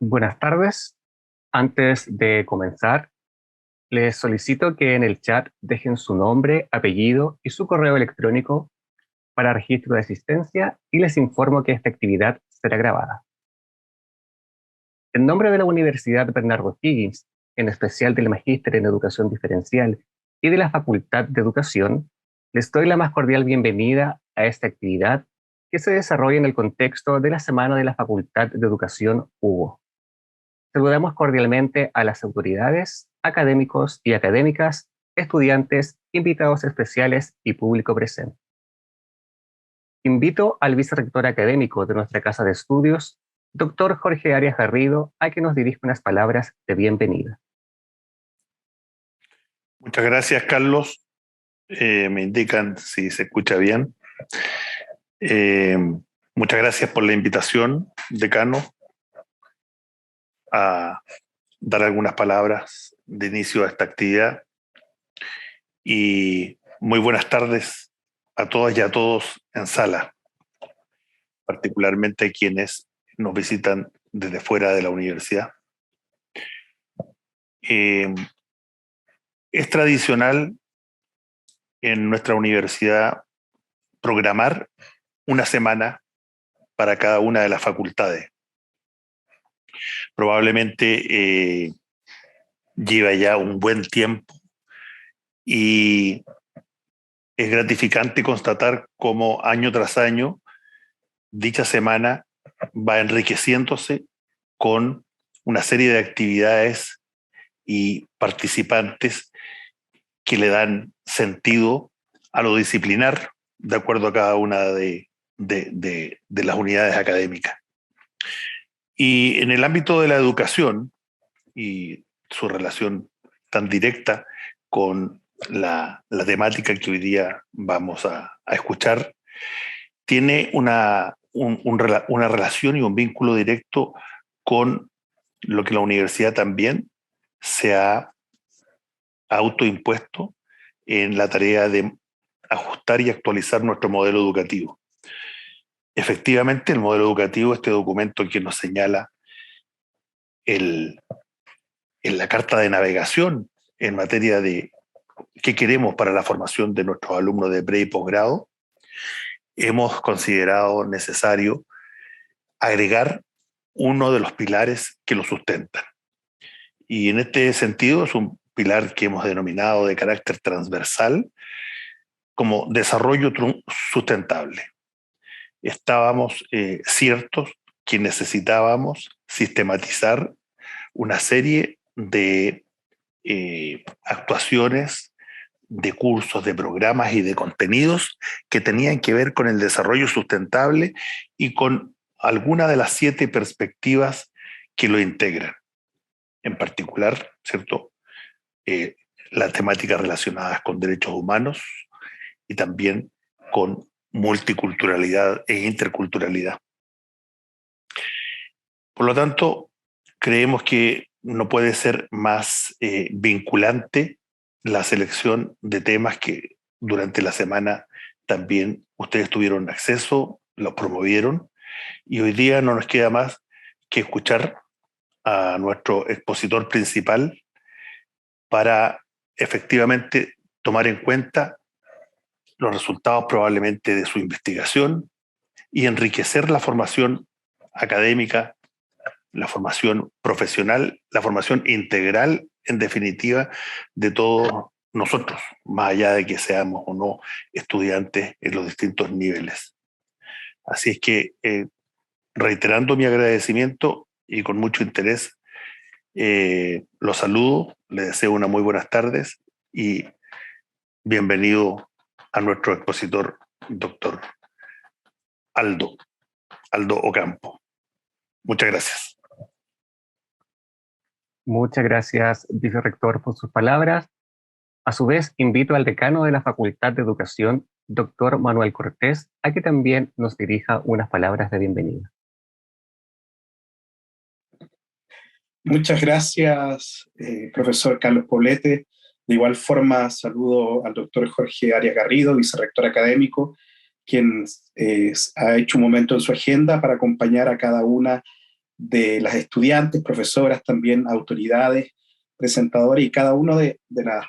Buenas tardes. Antes de comenzar, les solicito que en el chat dejen su nombre, apellido y su correo electrónico para registro de asistencia y les informo que esta actividad será grabada. En nombre de la Universidad Bernardo Higgins, en especial del Magíster en Educación Diferencial y de la Facultad de Educación, les doy la más cordial bienvenida a esta actividad que se desarrolla en el contexto de la Semana de la Facultad de Educación Hugo. Saludamos cordialmente a las autoridades, académicos y académicas, estudiantes, invitados especiales y público presente. Invito al vicerrector académico de nuestra Casa de Estudios, Dr. Jorge Arias Garrido, a que nos dirija unas palabras de bienvenida. Muchas gracias, Carlos. Me indican si se escucha bien. Muchas gracias por la invitación, decano, a dar algunas palabras de inicio a esta actividad. Y muy buenas tardes a todas y a todos en sala, particularmente quienes nos visitan desde fuera de la universidad. Es tradicional en nuestra universidad programar una semana para cada una de las facultades. Probablemente lleva ya un buen tiempo y es gratificante constatar cómo año tras año dicha semana va enriqueciéndose con una serie de actividades y participantes que le dan sentido a lo disciplinar de acuerdo a cada una de las unidades académicas. Y en el ámbito de la educación y su relación tan directa con la temática que hoy día vamos a escuchar, tiene una relación y un vínculo directo con lo que la universidad también se ha autoimpuesto en la tarea de ajustar y actualizar nuestro modelo educativo. Efectivamente, el modelo educativo, este documento que nos señala en la carta de navegación en materia de qué queremos para la formación de nuestros alumnos de pre y posgrado, hemos considerado necesario agregar uno de los pilares que lo sustentan. Y en este sentido es un pilar que hemos denominado de carácter transversal como desarrollo sustentable. Estábamos ciertos que necesitábamos sistematizar una serie de actuaciones, de cursos, de programas y de contenidos que tenían que ver con el desarrollo sustentable y con alguna de las 7 perspectivas que lo integran. En particular, ¿cierto? Las temáticas relacionadas con derechos humanos y también con multiculturalidad e interculturalidad. Por lo tanto, creemos que no puede ser más vinculante la selección de temas que durante la semana también ustedes tuvieron acceso, los promovieron, y hoy día no nos queda más que escuchar a nuestro expositor principal para efectivamente tomar en cuenta los resultados probablemente de su investigación y enriquecer la formación académica, la formación profesional, la formación integral, en definitiva, de todos nosotros, más allá de que seamos o no estudiantes en los distintos niveles. Así es que, reiterando mi agradecimiento y con mucho interés, los saludo, les deseo unas muy buenas tardes y bienvenido a nuestro expositor, doctor Aldo Ocampo. Muchas gracias. Muchas gracias, vicerrector, por sus palabras. A su vez, invito al decano de la Facultad de Educación, Dr. Manuel Cortés, a que también nos dirija unas palabras de bienvenida. Muchas gracias, profesor Carlos Poblete. De igual forma, saludo al doctor Jorge Arias Garrido, vicerrector académico, quien ha hecho un momento en su agenda para acompañar a cada una de las estudiantes, profesoras, también autoridades, presentadores y cada uno de las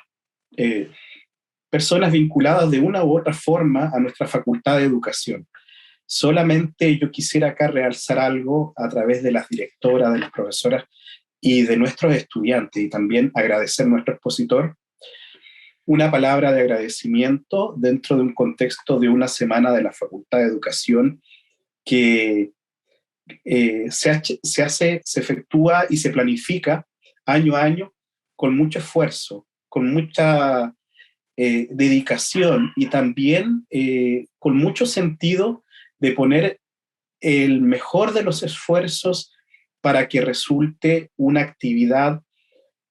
personas vinculadas de una u otra forma a nuestra Facultad de Educación. Solamente yo quisiera acá realzar algo a través de las directoras, de las profesoras y de nuestros estudiantes, y también agradecer a nuestro expositor una palabra de agradecimiento dentro de un contexto de una semana de la Facultad de Educación que se efectúa y se planifica año a año con mucho esfuerzo, con mucha dedicación y también con mucho sentido de poner el mejor de los esfuerzos para que resulte una actividad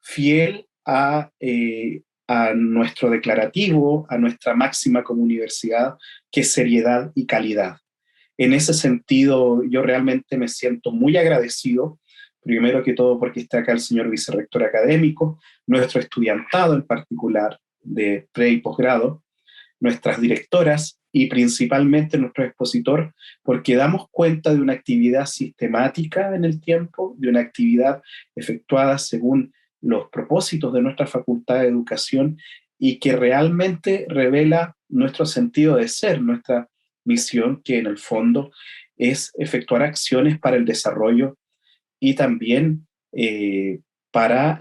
fiel a nuestro declarativo, a nuestra máxima como universidad, que es seriedad y calidad. En ese sentido, yo realmente me siento muy agradecido, primero que todo porque está acá el señor vicerrector académico, nuestro estudiantado en particular de pre y posgrado, nuestras directoras y principalmente nuestro expositor, porque damos cuenta de una actividad sistemática en el tiempo, de una actividad efectuada según los propósitos de nuestra Facultad de Educación y que realmente revela nuestro sentido de ser, nuestra misión, que en el fondo es efectuar acciones para el desarrollo y también para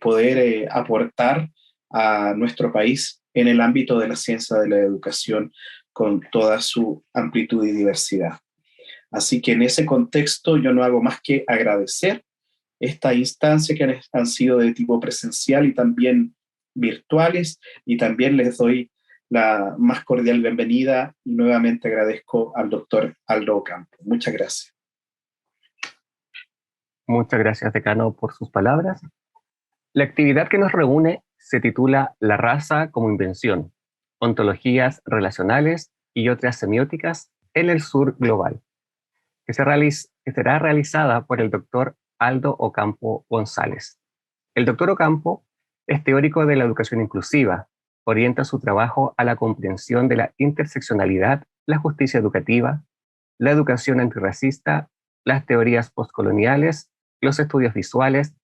poder aportar a nuestro país en el ámbito de la ciencia de la educación con toda su amplitud y diversidad. Así que en ese contexto yo no hago más que agradecer esta instancia que han sido de tipo presencial y también virtuales, y también les doy la más cordial bienvenida y nuevamente agradezco al doctor Aldo Ocampo. Muchas gracias. Muchas gracias, decano, por sus palabras. La actividad que nos reúne se titula La raza como invención, ontologías relacionales y otras semióticas en el sur global, que será realizada por el doctor Aldo Ocampo González. El doctor Ocampo es teórico de la educación inclusiva, orienta su trabajo a la comprensión de la interseccionalidad, la justicia educativa, la educación antirracista, las teorías postcoloniales, los estudios visuales,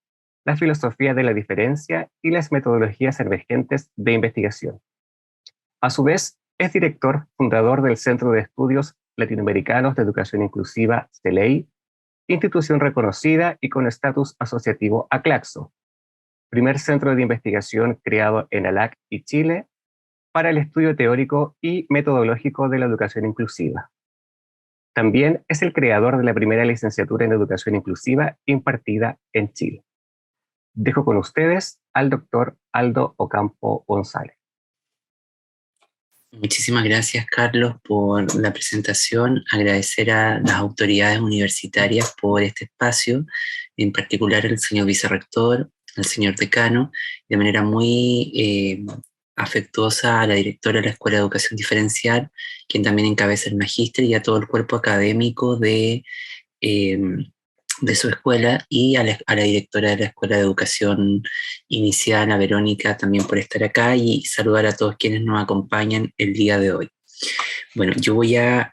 la filosofía de la diferencia y las metodologías emergentes de investigación. A su vez, es director fundador del Centro de Estudios Latinoamericanos de Educación Inclusiva, CELEI, institución reconocida y con estatus asociativo a Claxo, primer centro de investigación creado en ALAC y Chile para el estudio teórico y metodológico de la educación inclusiva. También es el creador de la primera licenciatura en educación inclusiva impartida en Chile. Dejo con ustedes al doctor Aldo Ocampo González. Muchísimas gracias, Carlos, por la presentación. Agradecer a las autoridades universitarias por este espacio, en particular al señor vicerrector, al señor decano, de manera muy afectuosa a la directora de la Escuela de Educación Diferencial, quien también encabeza el magíster, y a todo el cuerpo académico de su escuela, y a la directora de la Escuela de Educación Inicial, a Verónica, también por estar acá, y saludar a todos quienes nos acompañan el día de hoy. Bueno, yo voy a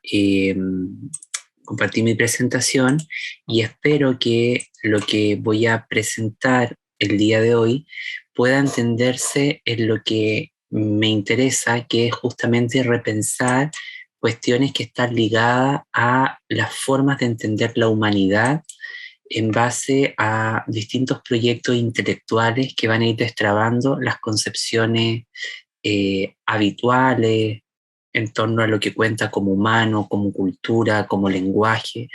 compartir mi presentación y espero que lo que voy a presentar el día de hoy pueda entenderse en lo que me interesa, que es justamente repensar cuestiones que están ligadas a las formas de entender la humanidad en base a distintos proyectos intelectuales que van a ir destrabando las concepciones habituales en torno a lo que cuenta como humano, como cultura, como lenguaje,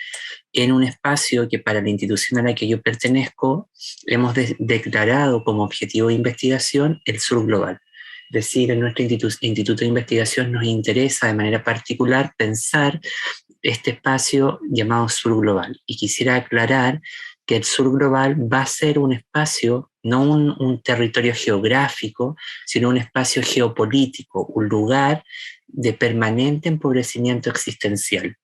en un espacio que para la institución a la que yo pertenezco hemos declarado como objetivo de investigación el sur global. Es decir, en nuestro instituto de investigación nos interesa de manera particular pensar este espacio llamado sur global. Y quisiera aclarar que el sur global va a ser un espacio, no un territorio geográfico, sino un espacio geopolítico, un lugar de permanente empobrecimiento existencial.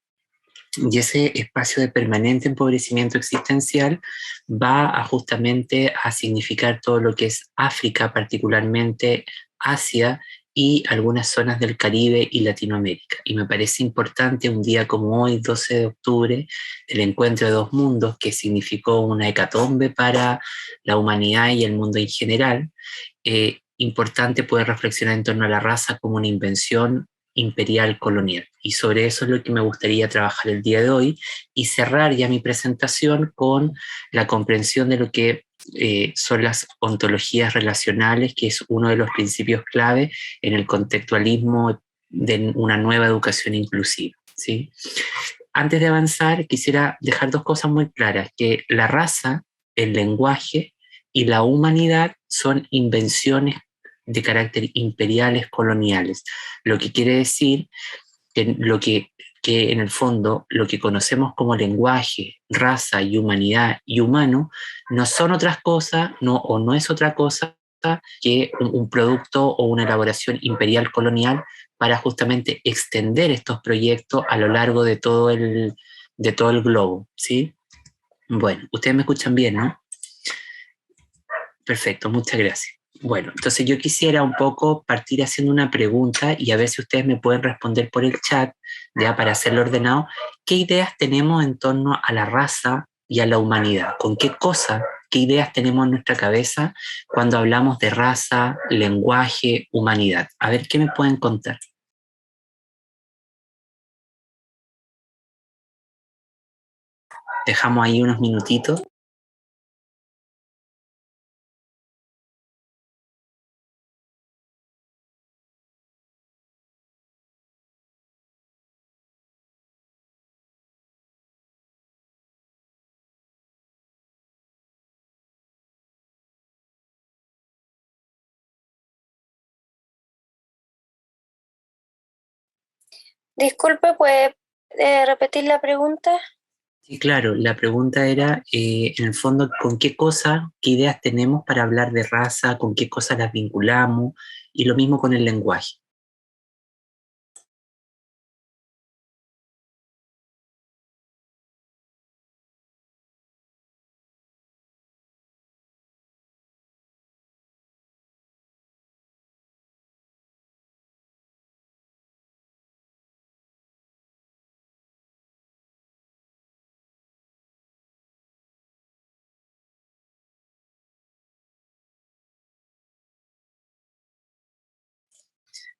Y ese espacio de permanente empobrecimiento existencial va justamente a significar todo lo que es África, particularmente Asia y algunas zonas del Caribe y Latinoamérica. Y me parece importante un día como hoy, 12 de octubre, el encuentro de dos mundos, que significó una hecatombe para la humanidad y el mundo en general, importante poder reflexionar en torno a la raza como una invención imperial colonial. Y sobre eso es lo que me gustaría trabajar el día de hoy y cerrar ya mi presentación con la comprensión de lo que son las ontologías relacionales, que es uno de los principios clave en el contextualismo de una nueva educación inclusiva, ¿sí? Antes de avanzar, quisiera dejar dos cosas muy claras, que la raza, el lenguaje y la humanidad son invenciones de carácter imperiales coloniales, lo que quiere decir que en el fondo lo que conocemos como lenguaje, raza y humanidad y humano no son otras cosas, no es otra cosa que un producto o una elaboración imperial colonial para justamente extender estos proyectos a lo largo de todo el globo, ¿sí? Bueno, ustedes me escuchan bien, ¿no? Perfecto, muchas gracias. Bueno, entonces yo quisiera un poco partir haciendo una pregunta y a ver si ustedes me pueden responder por el chat, ya para hacerlo ordenado. ¿Qué ideas tenemos en torno a la raza y a la humanidad? ¿Con qué cosas, qué ideas tenemos en nuestra cabeza cuando hablamos de raza, lenguaje, humanidad? A ver, ¿qué me pueden contar? Dejamos ahí unos minutitos. Disculpe, ¿puede repetir la pregunta? Sí, claro, la pregunta era, en el fondo, ¿con qué cosas, qué ideas tenemos para hablar de raza, con qué cosas las vinculamos? Y lo mismo con el lenguaje.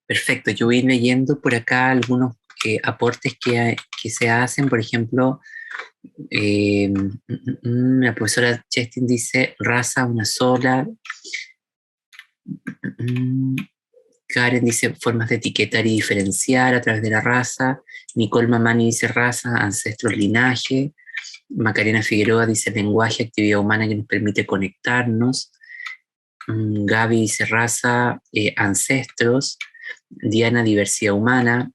Perfecto, yo voy leyendo por acá algunos aportes que se hacen. Por ejemplo, la profesora Chestin dice raza una sola. Karen dice formas de etiquetar y diferenciar a través de la raza. Nicole Mamani dice raza, ancestros, linaje. Macarena Figueroa dice lenguaje, actividad humana que nos permite conectarnos. Gaby dice raza, ancestros. Diana, diversidad humana.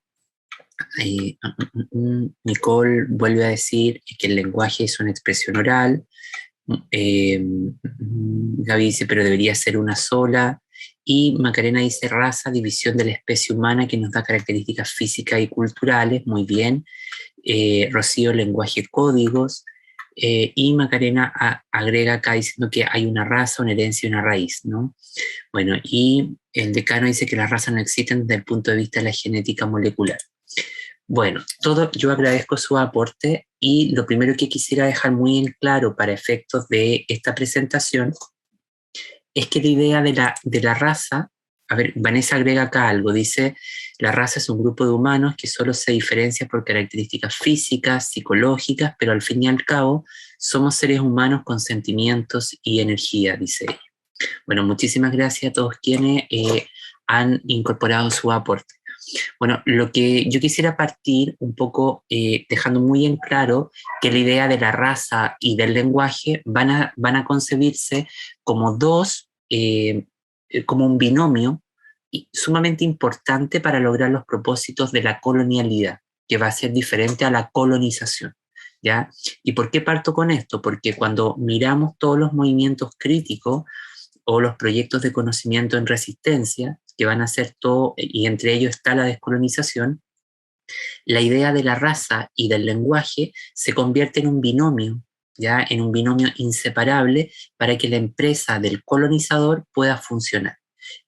Nicole vuelve a decir que el lenguaje es una expresión oral. Gaby dice, pero debería ser una sola. Y Macarena dice raza, división de la especie humana que nos da características físicas y culturales. Muy bien. Rocío, lenguaje, códigos. Y Macarena agrega acá diciendo que hay una raza, una herencia y una raíz, ¿no? Bueno, y el decano dice que las razas no existen desde el punto de vista de la genética molecular. Bueno, yo agradezco su aporte y lo primero que quisiera dejar muy en claro para efectos de esta presentación es que la idea de la raza, a ver, Vanessa agrega acá algo, dice, la raza es un grupo de humanos que solo se diferencia por características físicas, psicológicas, pero al fin y al cabo somos seres humanos con sentimientos y energía, dice ella. Bueno, muchísimas gracias a todos quienes han incorporado su aporte. Bueno, lo que yo quisiera partir un poco dejando muy en claro que la idea de la raza y del lenguaje van a concebirse como como un binomio sumamente importante para lograr los propósitos de la colonialidad, que va a ser diferente a la colonización, ¿ya? ¿Y por qué parto con esto? Porque cuando miramos todos los movimientos críticos o los proyectos de conocimiento en resistencia, que van a ser todo, y entre ellos está la descolonización, la idea de la raza y del lenguaje se convierte en un binomio, ya en un binomio inseparable para que la empresa del colonizador pueda funcionar.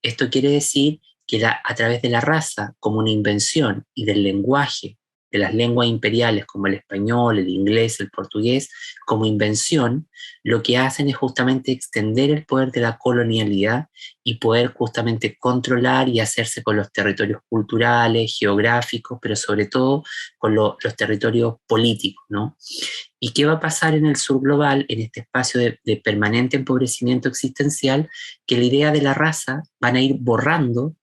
Esto quiere decir que a través de la raza, como una invención, y del lenguaje, de las lenguas imperiales como el español, el inglés, el portugués, como invención, lo que hacen es justamente extender el poder de la colonialidad y poder justamente controlar y hacerse con los territorios culturales, geográficos, pero sobre todo con los territorios políticos, ¿no? ¿Y qué va a pasar en el sur global, en este espacio de permanente empobrecimiento existencial? Que la idea de la raza van a ir borrando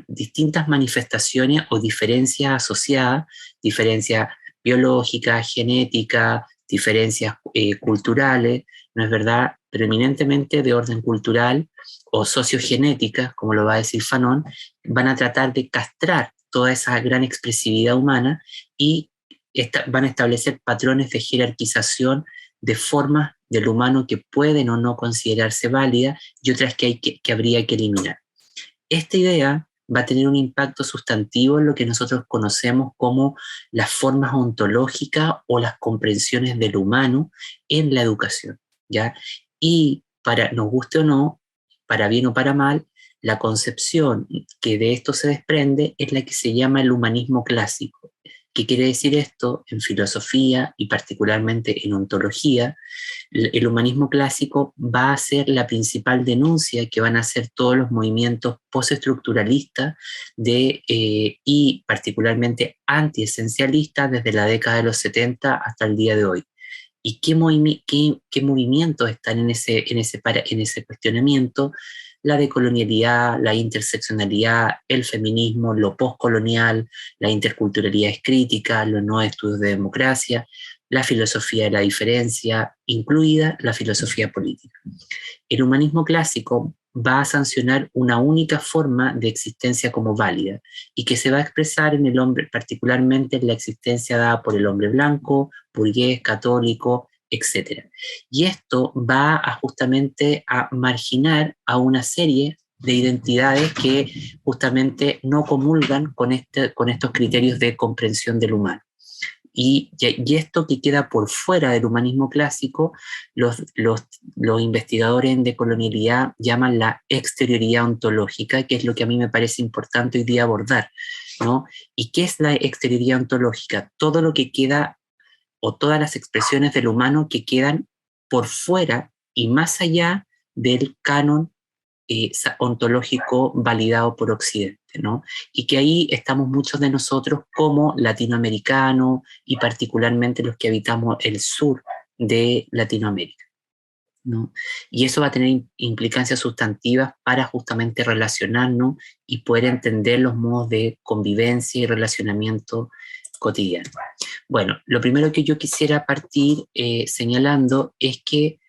distintas manifestaciones o diferencias asociadas, diferencias biológicas, genéticas, diferencias culturales, ¿no es verdad? Preeminentemente de orden cultural o sociogenéticas, como lo va a decir Fanon, van a tratar de castrar toda esa gran expresividad humana y van a establecer patrones de jerarquización de formas del humano que pueden o no considerarse válidas y otras que habría que eliminar. Esta idea va a tener un impacto sustantivo en lo que nosotros conocemos como las formas ontológicas o las comprensiones del humano en la educación, ¿ya? Y nos guste o no, para bien o para mal, la concepción que de esto se desprende es la que se llama el humanismo clásico. ¿Qué quiere decir esto? En filosofía y particularmente en ontología, el humanismo clásico va a ser la principal denuncia que van a hacer todos los movimientos postestructuralistas y particularmente antiesencialistas desde la década de los 70 hasta el día de hoy. ¿Y qué movimientos están en ese cuestionamiento? La decolonialidad, la interseccionalidad, el feminismo, lo postcolonial, la interculturalidad crítica, los nuevos estudios de democracia, la filosofía de la diferencia, incluida la filosofía política. El humanismo clásico va a sancionar una única forma de existencia como válida y que se va a expresar en el hombre, particularmente en la existencia dada por el hombre blanco, burgués, católico, etc. Y esto va justamente a marginar a una serie de identidades que justamente no comulgan con estos criterios de comprensión del humano. Y esto que queda por fuera del humanismo clásico, los investigadores en decolonialidad llaman la exterioridad ontológica, que es lo que a mí me parece importante hoy día abordar, ¿no? ¿Y qué es la exterioridad ontológica? Todo lo que queda, o todas las expresiones del humano que quedan por fuera y más allá del canon ontológico validado por Occidente, ¿no? Y que ahí estamos muchos de nosotros como latinoamericanos y particularmente los que habitamos el sur de Latinoamérica, ¿no? Y eso va a tener implicancias sustantivas para justamente relacionarnos y poder entender los modos de convivencia y relacionamiento cotidiano. Bueno, lo primero que yo quisiera partir señalando es que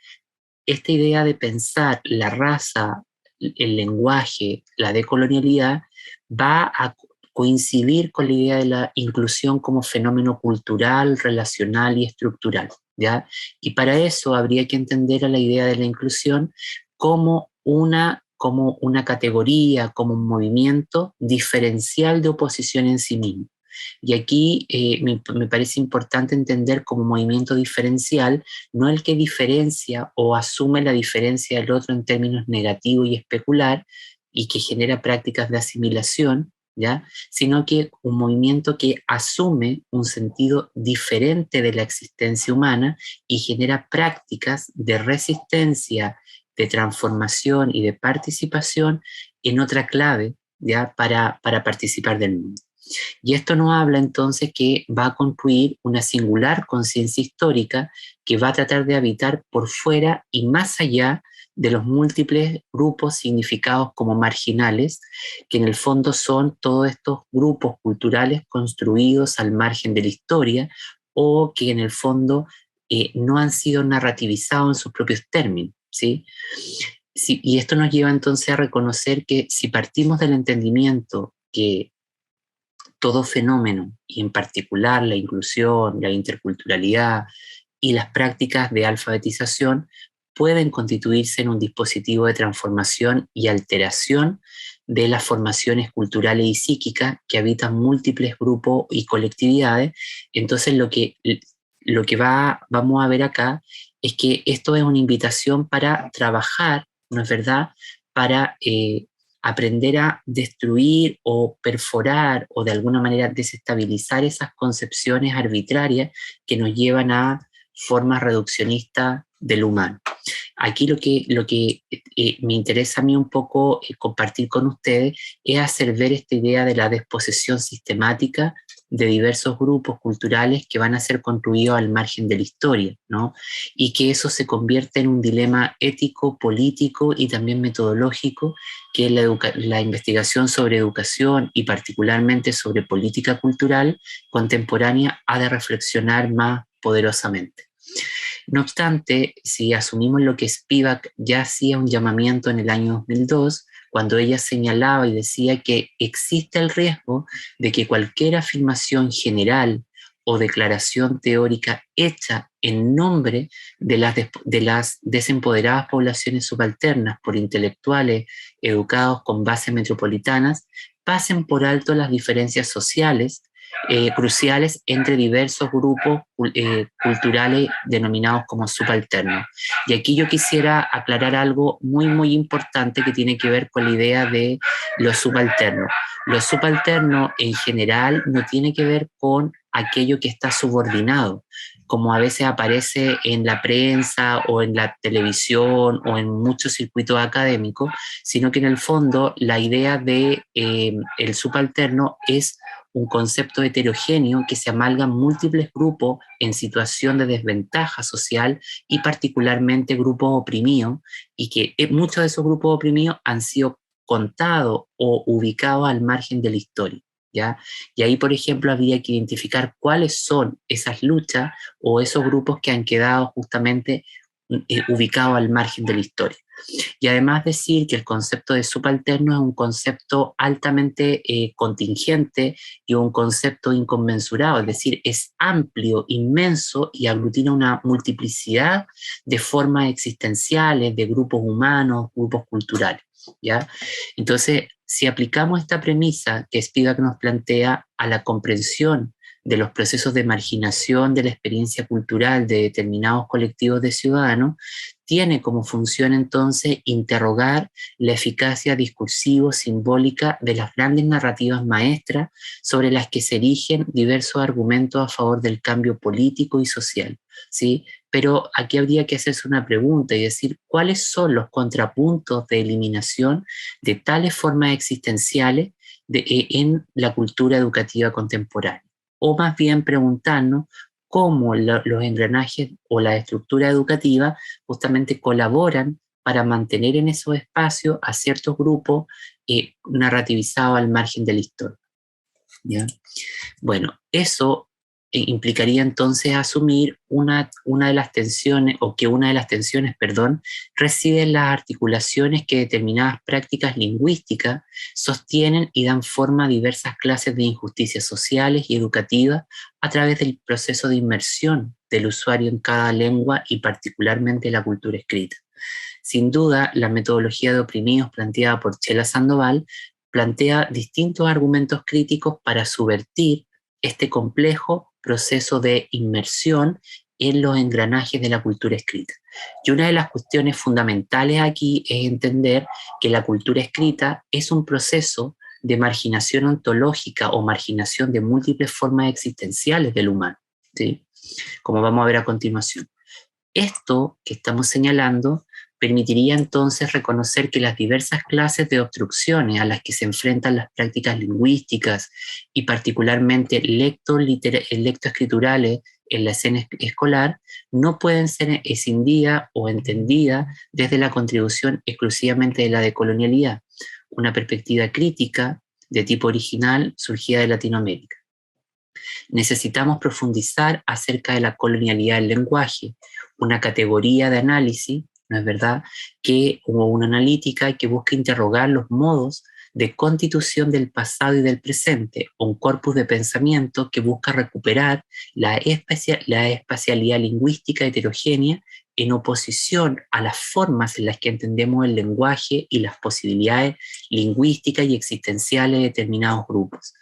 esta idea de pensar la raza, el lenguaje, la decolonialidad, va a coincidir con la idea de la inclusión como fenómeno cultural, relacional y estructural, ¿ya? Y para eso habría que entender a la idea de la inclusión como una categoría, como un movimiento diferencial de oposición en sí mismo. Y aquí me parece importante entender como movimiento diferencial, no el que diferencia o asume la diferencia del otro en términos negativos y especular y que genera prácticas de asimilación, ¿ya? Sino que un movimiento que asume un sentido diferente de la existencia humana y genera prácticas de resistencia, de transformación y de participación en otra clave, ¿ya? Para participar del mundo. Y esto nos habla entonces que va a construir una singular conciencia histórica que va a tratar de habitar por fuera y más allá de los múltiples grupos significados como marginales, que en el fondo son todos estos grupos culturales construidos al margen de la historia o que en el fondo no han sido narrativizados en sus propios términos, ¿sí? Sí, y esto nos lleva entonces a reconocer que si partimos del entendimiento que todo fenómeno, y en particular la inclusión, la interculturalidad y las prácticas de alfabetización, pueden constituirse en un dispositivo de transformación y alteración de las formaciones culturales y psíquicas que habitan múltiples grupos y colectividades. Entonces lo que vamos a ver acá es que esto es una invitación para trabajar, ¿no es verdad?, para aprender a destruir o perforar o de alguna manera desestabilizar esas concepciones arbitrarias que nos llevan a formas reduccionistas del humano. Aquí lo que me interesa a mí un poco compartir con ustedes es hacer ver esta idea de la desposesión sistemática de diversos grupos culturales que van a ser construidos al margen de la historia, ¿no? Y que eso se convierte en un dilema ético, político y también metodológico, que la investigación sobre educación y particularmente sobre política cultural contemporánea ha de reflexionar más poderosamente. No obstante, si asumimos lo que Spivak ya hacía un llamamiento en el año 2002, cuando ella señalaba y decía que existe el riesgo de que cualquier afirmación general o declaración teórica hecha en nombre de las desempoderadas poblaciones subalternas por intelectuales educados con bases metropolitanas pasen por alto las diferencias sociales cruciales entre diversos grupos culturales denominados como subalternos. Y aquí yo quisiera aclarar algo muy, muy importante que tiene que ver con la idea de los subalternos. Los subalternos en general no tiene que ver con aquello que está subordinado, como a veces aparece en la prensa o en la televisión o en muchos circuitos académicos, sino que en el fondo la idea de el subalterno es un concepto heterogéneo que se amalga múltiples grupos en situación de desventaja social y particularmente grupos oprimidos, y que muchos de esos grupos oprimidos han sido contados o ubicados al margen de la historia, ¿ya? Y ahí, por ejemplo, habría que identificar cuáles son esas luchas o esos grupos que han quedado justamente ubicados al margen de la historia. Y además decir que el concepto de subalterno es un concepto altamente contingente y un concepto inconmensurado, es decir, es amplio, inmenso y aglutina una multiplicidad de formas existenciales, de grupos humanos, grupos culturales, ¿ya? Entonces, si aplicamos esta premisa que Spivak nos plantea a la comprensión de los procesos de marginación de la experiencia cultural de determinados colectivos de ciudadanos, tiene como función entonces interrogar la eficacia discursivo-simbólica de las grandes narrativas maestras sobre las que se erigen diversos argumentos a favor del cambio político y social, ¿sí? Pero aquí habría que hacerse una pregunta y decir cuáles son los contrapuntos de eliminación de tales formas existenciales en la cultura educativa contemporánea. O más bien preguntarnos cómo los engranajes o la estructura educativa justamente colaboran para mantener en esos espacios a ciertos grupos narrativizados al margen de la historia, ¿ya? Bueno, eso implicaría entonces asumir una de las tensiones, o que una de las tensiones, perdón, reside en las articulaciones que determinadas prácticas lingüísticas sostienen y dan forma a diversas clases de injusticias sociales y educativas a través del proceso de inmersión del usuario en cada lengua y particularmente la cultura escrita. Sin duda, la metodología de oprimidos planteada por Chela Sandoval plantea distintos argumentos críticos para subvertir este complejo proceso de inmersión en los engranajes de la cultura escrita. Y una de las cuestiones fundamentales aquí es entender que la cultura escrita es un proceso de marginación ontológica o marginación de múltiples formas existenciales del humano, ¿sí? Como vamos a ver a continuación. Esto que estamos señalando permitiría entonces reconocer que las diversas clases de obstrucciones a las que se enfrentan las prácticas lingüísticas y particularmente lectoescriturales en la escena escolar no pueden ser escindidas o entendidas desde la contribución exclusivamente de la decolonialidad, una perspectiva crítica de tipo original surgida de Latinoamérica. Necesitamos profundizar acerca de la colonialidad del lenguaje, una categoría de análisis, ¿no es verdad?, como una analítica que busca interrogar los modos de constitución del pasado y del presente, un corpus de pensamiento que busca recuperar la espacialidad lingüística heterogénea en oposición a las formas en las que entendemos el lenguaje y las posibilidades lingüísticas y existenciales de determinados grupos.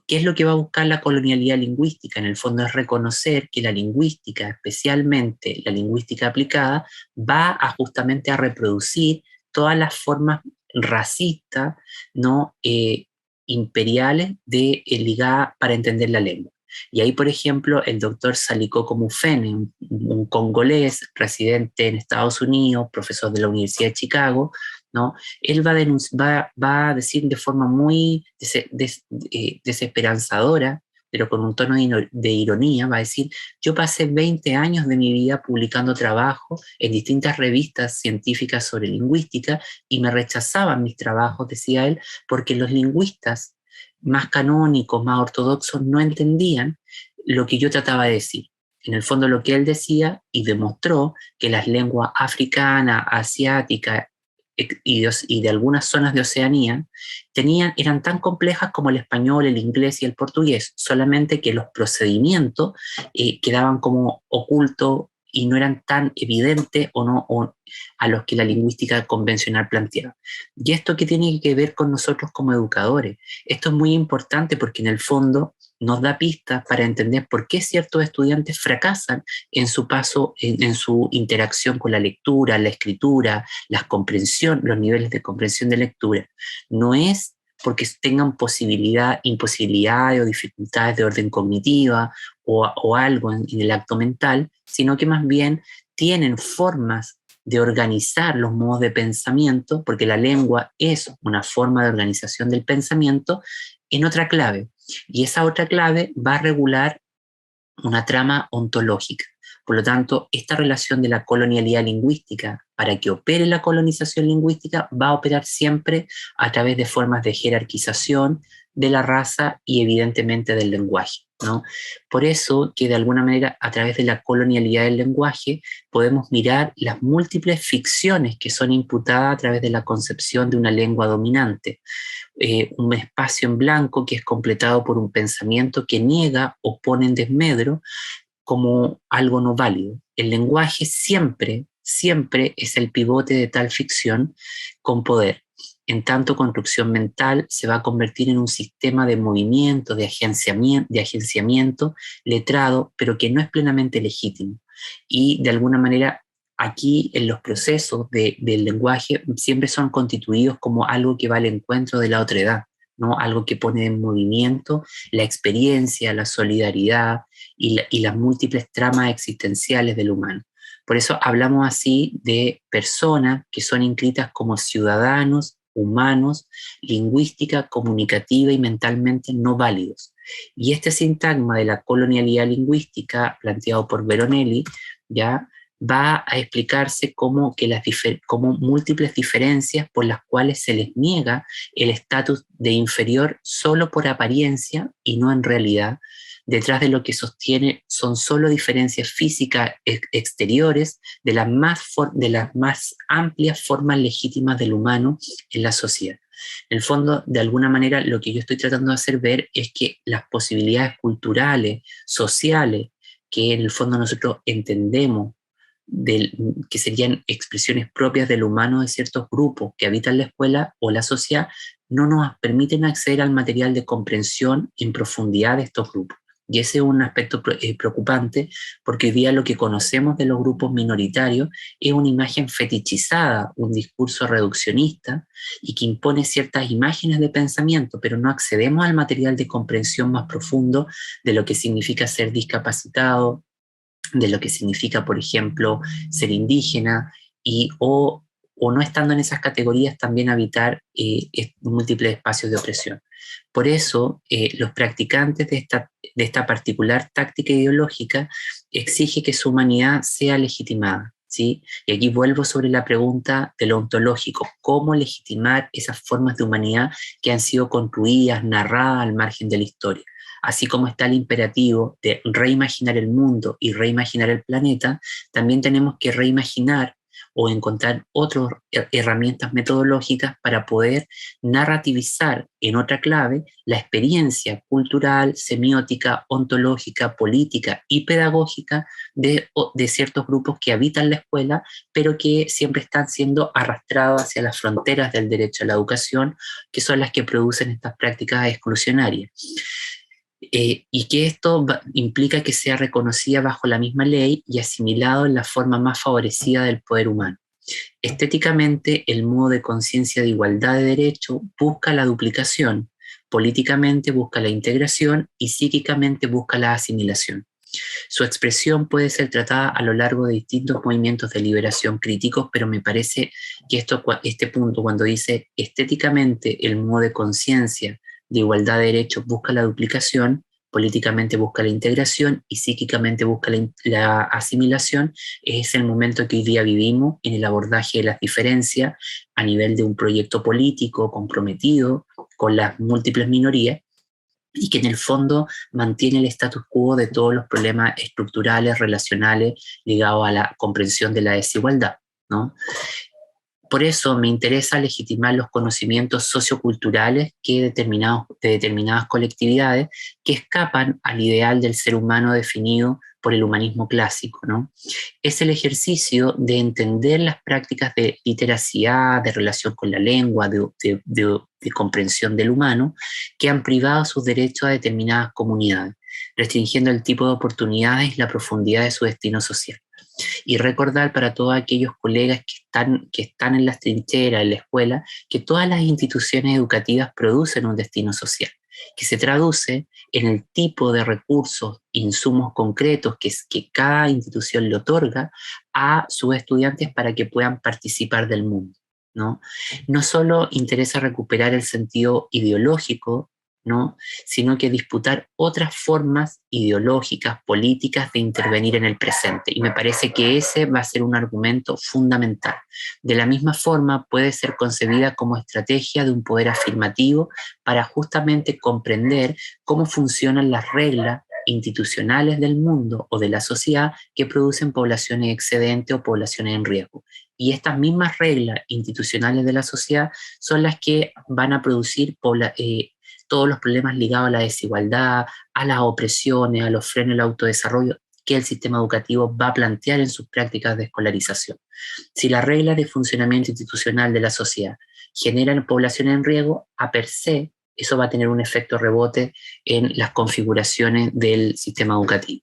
¿Qué es lo que va a buscar la colonialidad lingüística? En el fondo es reconocer que la lingüística, especialmente la lingüística aplicada, va justamente a reproducir todas las formas racistas, ¿no? Imperiales ligadas para entender la lengua. Y ahí, por ejemplo, el doctor Salikoko Mufene, un congolés residente en Estados Unidos, profesor de la Universidad de Chicago, ¿no? Él va a decir de forma muy desesperanzadora, pero con un tono de ironía, va a decir: yo pasé 20 años de mi vida publicando trabajo en distintas revistas científicas sobre lingüística y me rechazaban mis trabajos, decía él, porque los lingüistas más canónicos, más ortodoxos, no entendían lo que yo trataba de decir. En el fondo, lo que él decía y demostró que las lenguas africanas, asiáticas y de algunas zonas de Oceanía eran tan complejas como el español, el inglés y el portugués, solamente que los procedimientos quedaban como ocultos y no eran tan evidentes o a los que la lingüística convencional planteaba. ¿Y esto qué tiene que ver con nosotros como educadores? Esto es muy importante porque en el fondo nos da pistas para entender por qué ciertos estudiantes fracasan en su paso, en su interacción con la lectura, la escritura, los niveles de comprensión de lectura. No es porque tengan imposibilidades o dificultades de orden cognitiva o algo en el acto mental, sino que más bien tienen formas de organizar los modos de pensamiento, porque la lengua es una forma de organización del pensamiento en otra clave. Y esa otra clave va a regular una trama ontológica. Por lo tanto, esta relación de la colonialidad lingüística, para que opere la colonización lingüística, va a operar siempre a través de formas de jerarquización de la raza y evidentemente del lenguaje, ¿no? Por eso que de alguna manera a través de la colonialidad del lenguaje podemos mirar las múltiples ficciones que son imputadas a través de la concepción de una lengua dominante. Un espacio en blanco que es completado por un pensamiento que niega o pone en desmedro como algo no válido. El lenguaje siempre es el pivote de tal ficción con poder. En tanto, construcción mental se va a convertir en un sistema de movimiento, de agenciamiento letrado, pero que no es plenamente legítimo. Y de alguna manera, aquí en los procesos del lenguaje siempre son constituidos como algo que va al encuentro de la otredad, ¿no? Algo que pone en movimiento la experiencia, la solidaridad y las múltiples tramas existenciales del humano. Por eso hablamos así de personas que son inscritas como ciudadanos, humanos, lingüística, comunicativa y mentalmente no válidos. Y este sintagma de la colonialidad lingüística planteado por Veronelli ya va a explicarse como múltiples diferencias por las cuales se les niega el estatus de inferior solo por apariencia y no en realidad. Detrás de lo que sostiene son solo diferencias físicas exteriores de las más amplias formas legítimas del humano en la sociedad. En el fondo, de alguna manera, lo que yo estoy tratando de hacer ver es que las posibilidades culturales, sociales, que en el fondo nosotros entendemos que serían expresiones propias del humano de ciertos grupos que habitan la escuela o la sociedad, no nos permiten acceder al material de comprensión en profundidad de estos grupos. Y ese es un aspecto preocupante, porque hoy día lo que conocemos de los grupos minoritarios es una imagen fetichizada, un discurso reduccionista y que impone ciertas imágenes de pensamiento, pero no accedemos al material de comprensión más profundo de lo que significa ser discapacitado, de lo que significa, por ejemplo, ser indígena o no estando en esas categorías también habitar múltiples espacios de opresión. Por eso, los practicantes de esta particular táctica ideológica exigen que su humanidad sea legitimada, ¿sí? Y aquí vuelvo sobre la pregunta de lo ontológico: ¿cómo legitimar esas formas de humanidad que han sido construidas, narradas al margen de la historia? Así como está el imperativo de reimaginar el mundo y reimaginar el planeta, también tenemos que reimaginar o encontrar otras herramientas metodológicas para poder narrativizar en otra clave la experiencia cultural, semiótica, ontológica, política y pedagógica de ciertos grupos que habitan la escuela, pero que siempre están siendo arrastrados hacia las fronteras del derecho a la educación, que son las que producen estas prácticas exclusionarias. Y que esto implica que sea reconocida bajo la misma ley y asimilado en la forma más favorecida del poder humano. Estéticamente, el modo de conciencia de igualdad de derecho busca la duplicación, políticamente busca la integración y psíquicamente busca la asimilación. Su expresión puede ser tratada a lo largo de distintos movimientos de liberación críticos, pero me parece que este punto, cuando dice estéticamente el modo de conciencia de igualdad de derechos busca la duplicación, políticamente busca la integración y psíquicamente busca la asimilación, es el momento que hoy día vivimos en el abordaje de las diferencias a nivel de un proyecto político comprometido con las múltiples minorías, y que en el fondo mantiene el status quo de todos los problemas estructurales, relacionales, ligados a la comprensión de la desigualdad, ¿no? Por eso me interesa legitimar los conocimientos socioculturales de determinadas colectividades que escapan al ideal del ser humano definido por el humanismo clásico, ¿no? Es el ejercicio de entender las prácticas de literacidad, de relación con la lengua, de comprensión del humano, que han privado sus derechos a determinadas comunidades, restringiendo el tipo de oportunidades y la profundidad de su destino social. Y recordar para todos aquellos colegas que están en las trincheras, en la escuela, que todas las instituciones educativas producen un destino social, que se traduce en el tipo de recursos, insumos concretos que cada institución le otorga a sus estudiantes para que puedan participar del mundo, ¿no? No solo interesa recuperar el sentido ideológico, ¿no?, sino que disputar otras formas ideológicas, políticas de intervenir en el presente. Y me parece que ese va a ser un argumento fundamental. De la misma forma, puede ser concebida como estrategia de un poder afirmativo para justamente comprender cómo funcionan las reglas institucionales del mundo o de la sociedad que producen poblaciones excedentes o poblaciones en riesgo. Y estas mismas reglas institucionales de la sociedad son las que van a producir todos los problemas ligados a la desigualdad, a las opresiones, a los frenos al autodesarrollo que el sistema educativo va a plantear en sus prácticas de escolarización. Si las reglas de funcionamiento institucional de la sociedad generan poblaciones en riesgo, a per se, eso va a tener un efecto rebote en las configuraciones del sistema educativo.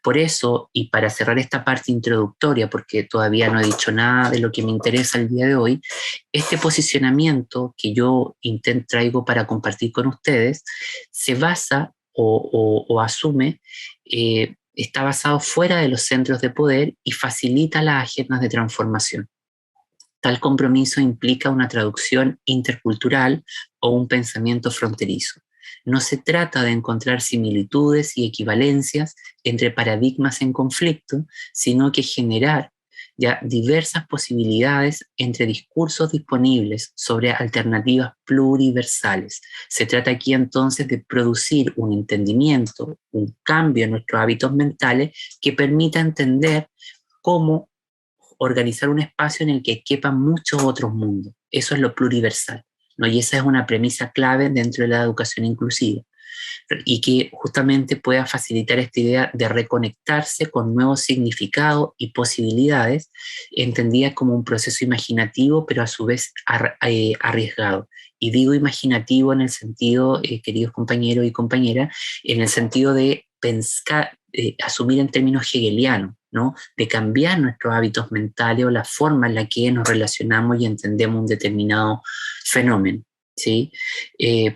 Por eso, y para cerrar esta parte introductoria, porque todavía no he dicho nada de lo que me interesa el día de hoy, este posicionamiento que yo traigo para compartir con ustedes se basa o asume, está basado fuera de los centros de poder y facilita las agendas de transformación. Tal compromiso implica una traducción intercultural o un pensamiento fronterizo. No se trata de encontrar similitudes y equivalencias entre paradigmas en conflicto, sino que generar ya diversas posibilidades entre discursos disponibles sobre alternativas pluriversales. Se trata aquí entonces de producir un entendimiento, un cambio en nuestros hábitos mentales que permita entender cómo organizar un espacio en el que quepan muchos otros mundos. Eso es lo pluriversal, ¿no? Y esa es una premisa clave dentro de la educación inclusiva y que justamente pueda facilitar esta idea de reconectarse con nuevos significados y posibilidades, entendidas como un proceso imaginativo, pero a su vez arriesgado. Y digo imaginativo en el sentido, queridos compañeros y compañeras, en el sentido de pensar, asumir en términos hegelianos, ¿no?, de cambiar nuestros hábitos mentales o la forma en la que nos relacionamos y entendemos un determinado fenómeno, ¿sí?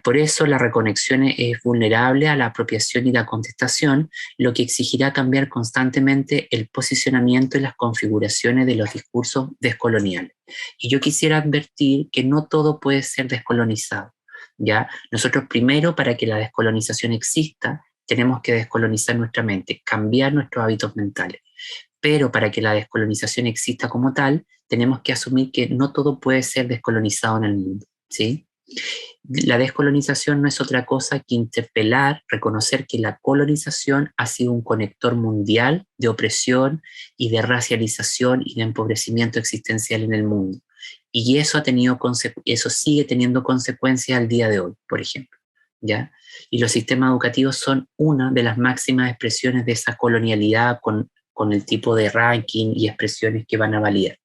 Por eso la reconexión es vulnerable a la apropiación y la contestación, lo que exigirá cambiar constantemente el posicionamiento y las configuraciones de los discursos descoloniales. Y yo quisiera advertir que no todo puede ser descolonizado, ¿ya? Nosotros primero, para que la descolonización exista, tenemos que descolonizar nuestra mente, cambiar nuestros hábitos mentales. Pero para que la descolonización exista como tal, tenemos que asumir que no todo puede ser descolonizado en el mundo, ¿sí? La descolonización no es otra cosa que interpelar, reconocer que la colonización ha sido un conector mundial de opresión y de racialización y de empobrecimiento existencial en el mundo. Y eso sigue teniendo consecuencias al día de hoy, por ejemplo, ¿ya? Y los sistemas educativos son una de las máximas expresiones de esa colonialidad con el tipo de ranking y expresiones que van a validar.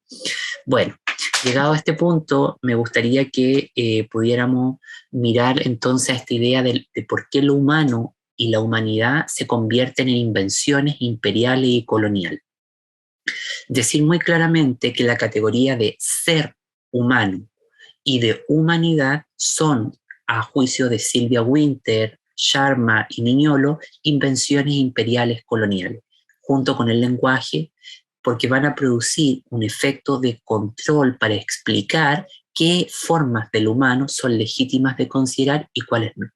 Bueno, llegado a este punto, me gustaría que pudiéramos mirar entonces a esta idea de por qué lo humano y la humanidad se convierten en invenciones imperiales y coloniales. Decir muy claramente que la categoría de ser humano y de humanidad son, a juicio de Silvia Winter, Sharma y Niñolo, invenciones imperiales coloniales, junto con el lenguaje, porque van a producir un efecto de control para explicar qué formas del humano son legítimas de considerar y cuáles no.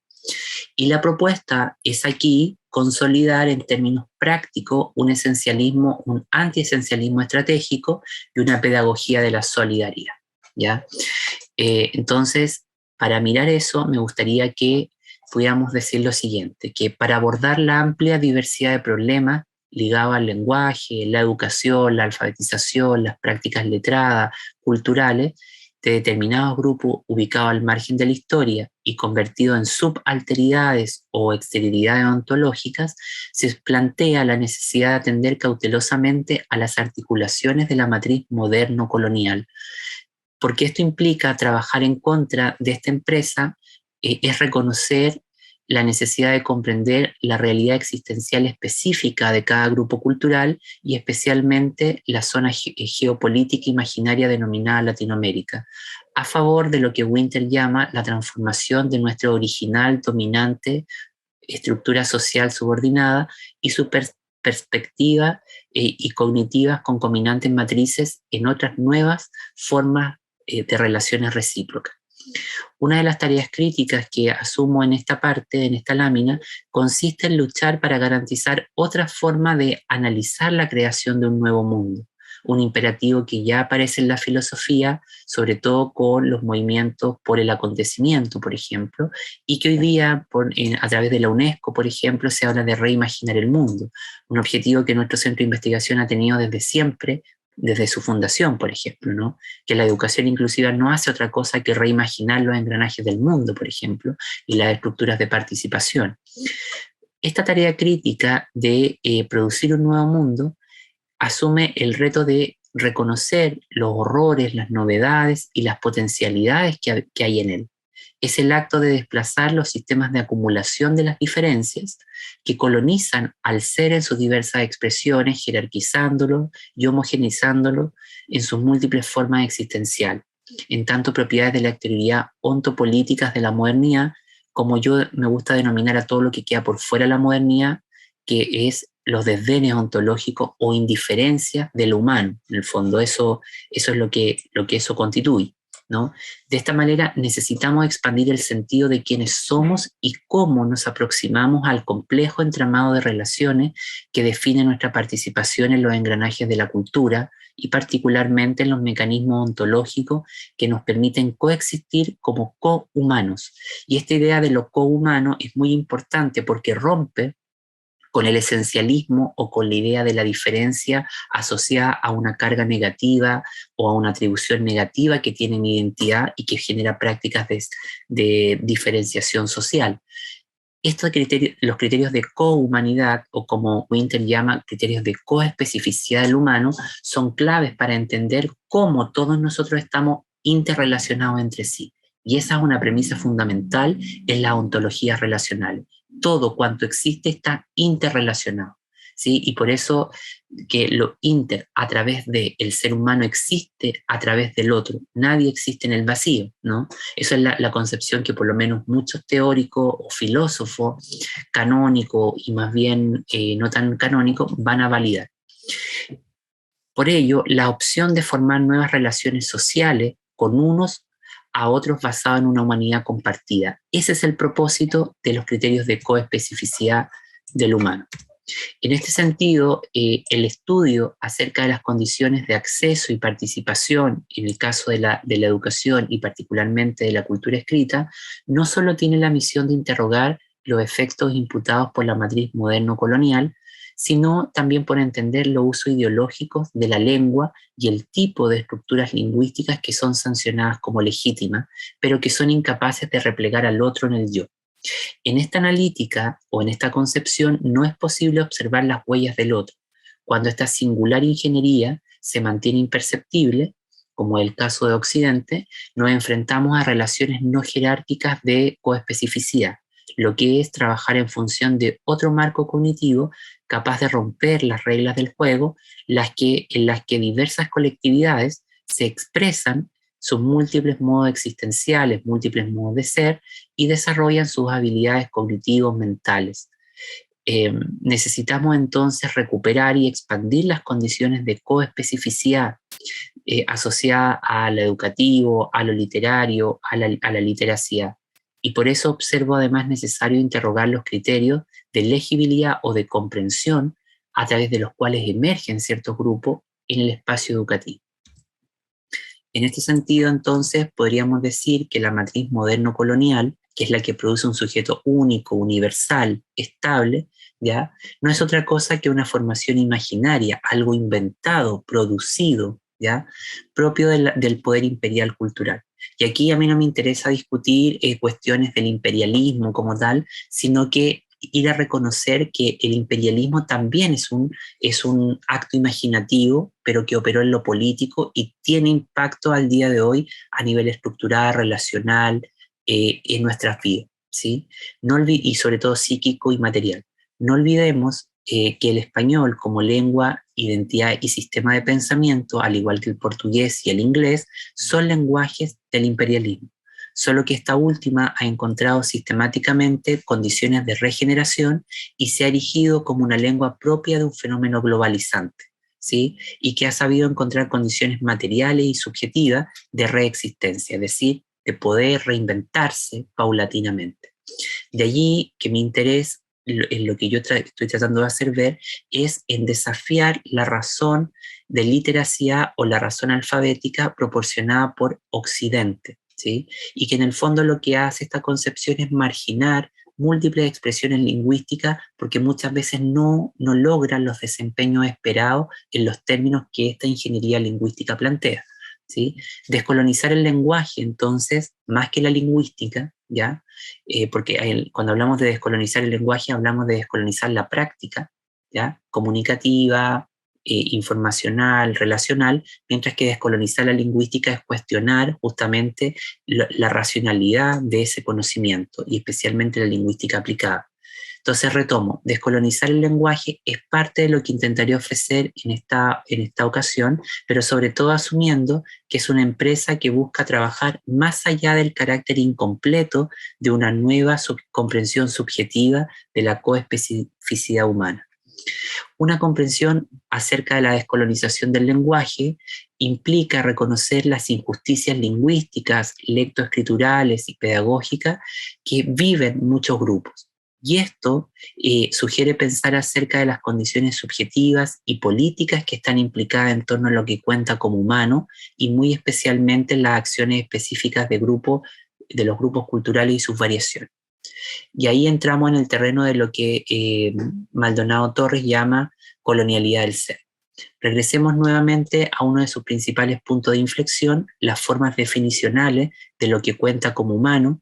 Y la propuesta es aquí consolidar en términos prácticos un esencialismo, un antiesencialismo estratégico y una pedagogía de la solidaridad, ¿ya? Entonces, para mirar eso, me gustaría que pudiéramos decir lo siguiente, que para abordar la amplia diversidad de problemas ligados al lenguaje, la educación, la alfabetización, las prácticas letradas, culturales, de determinados grupos ubicados al margen de la historia y convertidos en subalteridades o exterioridades ontológicas, se plantea la necesidad de atender cautelosamente a las articulaciones de la matriz moderno-colonial, porque esto implica trabajar en contra de esta empresa, es reconocer la necesidad de comprender la realidad existencial específica de cada grupo cultural y especialmente la zona geopolítica imaginaria denominada Latinoamérica, a favor de lo que Winter llama la transformación de nuestra original dominante estructura social subordinada y su perspectiva y cognitivas concomitantes matrices en otras nuevas formas de relaciones recíprocas. Una de las tareas críticas que asumo en esta parte, en esta lámina, consiste en luchar para garantizar otra forma de analizar la creación de un nuevo mundo, un imperativo que ya aparece en la filosofía, sobre todo con los movimientos por el acontecimiento, por ejemplo, y que hoy día, a través de la UNESCO, por ejemplo, se habla de reimaginar el mundo, un objetivo que nuestro centro de investigación ha tenido desde siempre, desde su fundación, por ejemplo, ¿no? Que la educación inclusiva no hace otra cosa que reimaginar los engranajes del mundo, por ejemplo, y las estructuras de participación. Esta tarea crítica de producir un nuevo mundo asume el reto de reconocer los horrores, las novedades y las potencialidades que hay en él. Es el acto de desplazar los sistemas de acumulación de las diferencias que colonizan al ser en sus diversas expresiones, jerarquizándolo y homogenizándolo en sus múltiples formas existenciales, en tanto propiedades de la exterioridad ontopolíticas de la modernidad, como yo me gusta denominar a todo lo que queda por fuera de la modernidad, que es los desdenes ontológicos o indiferencia de lo humano. En el fondo, eso es lo que eso constituye, ¿no? De esta manera necesitamos expandir el sentido de quiénes somos y cómo nos aproximamos al complejo entramado de relaciones que define nuestra participación en los engranajes de la cultura y particularmente en los mecanismos ontológicos que nos permiten coexistir como cohumanos. Y esta idea de lo cohumano es muy importante porque rompe con el esencialismo o con la idea de la diferencia asociada a una carga negativa o a una atribución negativa que tiene mi identidad y que genera prácticas de diferenciación social. Los criterios de cohumanidad, o como Winter llama, criterios de coespecificidad del humano, son claves para entender cómo todos nosotros estamos interrelacionados entre sí. Y esa es una premisa fundamental en las ontologías relacionales. Todo cuanto existe está interrelacionado, ¿sí? Y por eso que lo inter a través del ser humano existe a través del otro. Nadie existe en el vacío, ¿no? Esa es la concepción que por lo menos muchos teóricos o filósofos canónicos y más bien no tan canónicos van a validar. Por ello, la opción de formar nuevas relaciones sociales con unos a otros basado en una humanidad compartida. Ese es el propósito de los criterios de coespecificidad del humano. En este sentido, el estudio acerca de las condiciones de acceso y participación en el caso de la educación y particularmente de la cultura escrita, no solo tiene la misión de interrogar los efectos imputados por la matriz moderno-colonial, sino también por entender los usos ideológicos de la lengua y el tipo de estructuras lingüísticas que son sancionadas como legítimas, pero que son incapaces de replegar al otro en el yo. En esta analítica o en esta concepción no es posible observar las huellas del otro. Cuando esta singular ingeniería se mantiene imperceptible, como el caso de Occidente, nos enfrentamos a relaciones no jerárquicas de coespecificidad. lo que es trabajar en función de otro marco cognitivo capaz de romper las reglas del juego, en las que diversas colectividades se expresan sus múltiples modos existenciales, múltiples modos de ser, y desarrollan sus habilidades cognitivos mentales. Necesitamos entonces recuperar y expandir las condiciones de coespecificidad asociada a lo educativo, a lo literario, a la literacidad. Y por eso observo además necesario interrogar los criterios de legibilidad o de comprensión a través de los cuales emergen ciertos grupos en el espacio educativo. En este sentido, entonces, podríamos decir que la matriz moderno-colonial, que es la que produce un sujeto único, universal, estable, ¿ya? No es otra cosa que una formación imaginaria, algo inventado, producido, ¿ya? Propio del poder imperial cultural. Y aquí a mí no me interesa discutir cuestiones del imperialismo como tal, sino que ir a reconocer que el imperialismo también es un acto imaginativo, pero que operó en lo político y tiene impacto al día de hoy a nivel estructural, relacional, en nuestras vidas, ¿sí? Y sobre todo psíquico y material. No olvidemos que el español como lengua, identidad y sistema de pensamiento, al igual que el portugués y el inglés, son lenguajes del imperialismo. Solo que esta última ha encontrado sistemáticamente condiciones de regeneración y se ha erigido como una lengua propia de un fenómeno globalizante, ¿sí? Y que ha sabido encontrar condiciones materiales y subjetivas de reexistencia, es decir, de poder reinventarse paulatinamente. De allí que mi interés en lo que yo estoy tratando de hacer ver es en desafiar la razón de literacidad o la razón alfabética proporcionada por Occidente, ¿sí? Y que en el fondo lo que hace esta concepción es marginar múltiples expresiones lingüísticas porque muchas veces no logran los desempeños esperados en los términos que esta ingeniería lingüística plantea, ¿sí? Descolonizar el lenguaje, entonces, más que la lingüística, ¿ya? Porque cuando hablamos de descolonizar el lenguaje, hablamos de descolonizar la práctica, ¿ya? Comunicativa, informacional, relacional, mientras que descolonizar la lingüística es cuestionar justamente la racionalidad de ese conocimiento, y especialmente la lingüística aplicada. Entonces retomo, descolonizar el lenguaje es parte de lo que intentaré ofrecer en esta ocasión, pero sobre todo asumiendo que es una empresa que busca trabajar más allá del carácter incompleto de una nueva comprensión subjetiva de la coespecificidad humana. Una comprensión acerca de la descolonización del lenguaje implica reconocer las injusticias lingüísticas, lectoescriturales y pedagógicas que viven muchos grupos. Y esto sugiere pensar acerca de las condiciones subjetivas y políticas que están implicadas en torno a lo que cuenta como humano, y muy especialmente las acciones específicas de los grupos culturales y sus variaciones. Y ahí entramos en el terreno de lo que Maldonado Torres llama colonialidad del ser. Regresemos nuevamente a uno de sus principales puntos de inflexión, las formas definicionales de lo que cuenta como humano.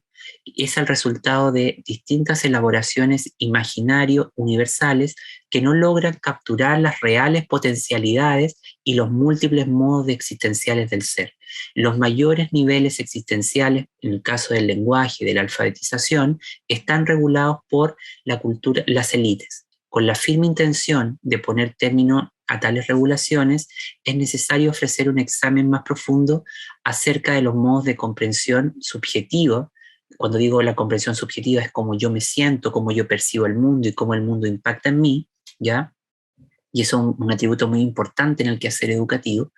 Es el resultado de distintas elaboraciones imaginario-universales que no logran capturar las reales potencialidades y los múltiples modos existenciales del ser. Los mayores niveles existenciales, en el caso del lenguaje y de la alfabetización, están regulados por la cultura, las élites. Con la firme intención de poner término a tales regulaciones, es necesario ofrecer un examen más profundo acerca de los modos de comprensión subjetiva. Cuando digo la comprensión subjetiva es cómo yo me siento, cómo yo percibo el mundo y cómo el mundo impacta en mí, ¿ya? Y eso es un atributo muy importante en el quehacer educativo.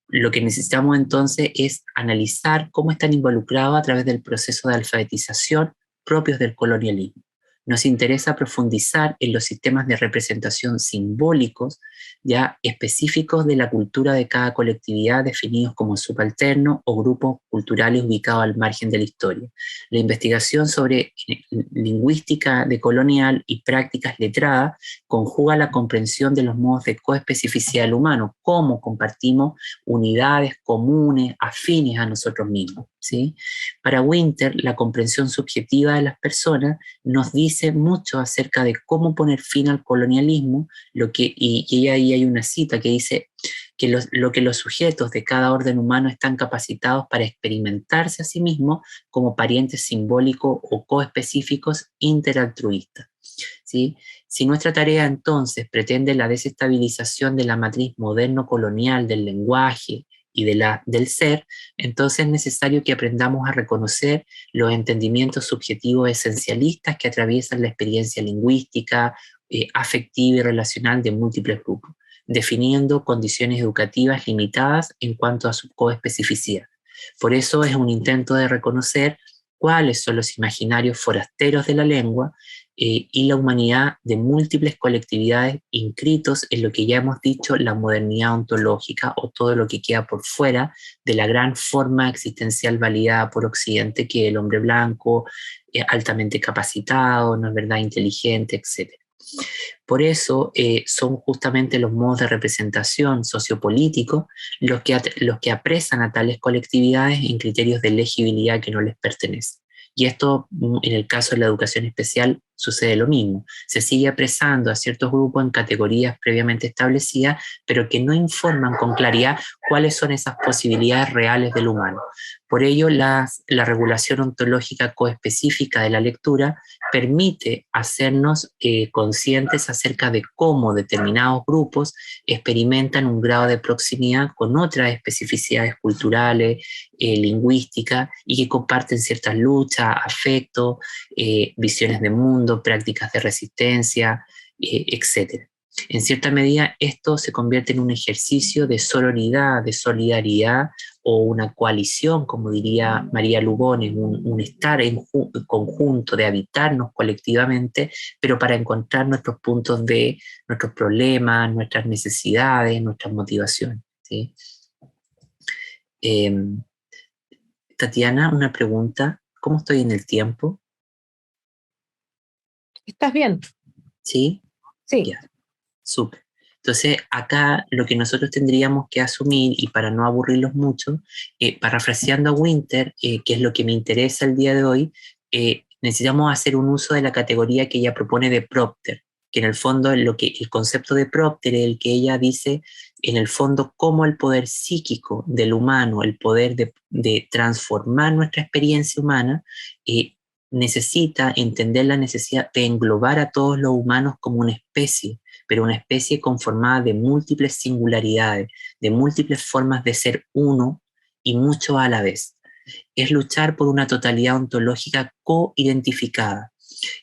Lo que necesitamos entonces es analizar cómo están involucrados a través del proceso de alfabetización propios del colonialismo. Nos interesa profundizar en los sistemas de representación simbólicos ya específicos de la cultura de cada colectividad, definidos como subalternos o grupos culturales ubicados al margen de la historia. La investigación sobre lingüística decolonial y prácticas letradas conjuga la comprensión de los modos de coespecificidad del humano, cómo compartimos unidades comunes, afines a nosotros mismos, ¿sí? Para Winter, la comprensión subjetiva de las personas nos dice mucho acerca de cómo poner fin al colonialismo, y ahí hay una cita que dice lo que los sujetos de cada orden humano están capacitados para experimentarse a sí mismos como parientes simbólicos o coespecíficos interaltruistas, ¿sí? Si nuestra tarea entonces pretende la desestabilización de la matriz moderno-colonial del lenguaje y del ser, entonces es necesario que aprendamos a reconocer los entendimientos subjetivos esencialistas que atraviesan la experiencia lingüística, afectiva y relacional de múltiples grupos, definiendo condiciones educativas limitadas en cuanto a su coespecificidad. Por eso es un intento de reconocer cuáles son los imaginarios forasteros de la lengua y la humanidad de múltiples colectividades inscritos en lo que ya hemos dicho, la modernidad ontológica, o todo lo que queda por fuera de la gran forma existencial validada por Occidente, que es el hombre blanco, altamente capacitado, ¿no es verdad?, inteligente, etc. Por eso son justamente los modos de representación sociopolíticos los que apresan a tales colectividades en criterios de legibilidad que no les pertenecen. Y esto, en el caso de la educación especial, sucede lo mismo. Se sigue apresando a ciertos grupos en categorías previamente establecidas, pero que no informan con claridad cuáles son esas posibilidades reales del humano. Por ello, la regulación ontológica coespecífica de la lectura permite hacernos conscientes acerca de cómo determinados grupos experimentan un grado de proximidad con otras especificidades culturales, lingüísticas, y que comparten ciertas luchas, afectos, visiones de mundo, prácticas de resistencia, etc. En cierta medida, esto se convierte en un ejercicio de sororidad, de solidaridad, o una coalición, como diría María Lugones, un estar en conjunto, de habitarnos colectivamente, pero para encontrar nuestros puntos de nuestros problemas, nuestras necesidades, nuestras motivaciones, ¿sí? Tatiana, una pregunta. ¿Cómo estoy en el tiempo? ¿Estás bien? ¿Sí? Sí. Ya. Súper. Entonces, acá lo que nosotros tendríamos que asumir, y para no aburrirlos mucho, parafraseando a Winter, que es lo que me interesa el día de hoy, necesitamos hacer un uso de la categoría que ella propone de Propter, que en el fondo el concepto de Propter es el que ella dice, en el fondo, cómo el poder psíquico del humano, el poder de transformar nuestra experiencia humana, necesita entender la necesidad de englobar a todos los humanos como una especie, pero una especie conformada de múltiples singularidades, de múltiples formas de ser uno y mucho a la vez. Es luchar por una totalidad ontológica co-identificada.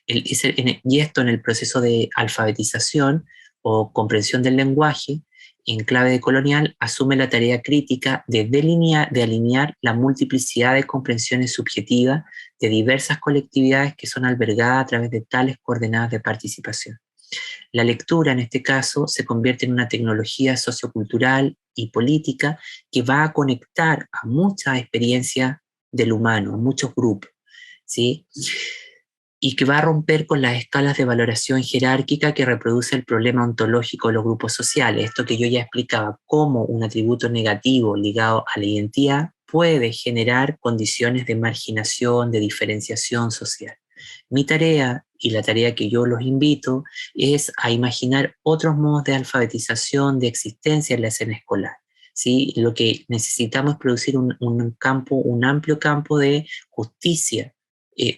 Y esto en el proceso de alfabetización o comprensión del lenguaje, en clave de colonial, asume la tarea crítica de alinear la multiplicidad de comprensiones subjetivas de diversas colectividades que son albergadas a través de tales coordenadas de participación. La lectura, en este caso, se convierte en una tecnología sociocultural y política que va a conectar a muchas experiencias del humano, a muchos grupos, ¿sí? Y que va a romper con las escalas de valoración jerárquica que reproduce el problema ontológico de los grupos sociales. Esto que yo ya explicaba, cómo un atributo negativo ligado a la identidad puede generar condiciones de marginación, de diferenciación social. Mi tarea, y la tarea que yo los invito, es a imaginar otros modos de alfabetización, de existencia en la escena escolar, ¿sí? Lo que necesitamos es producir un amplio campo de justicia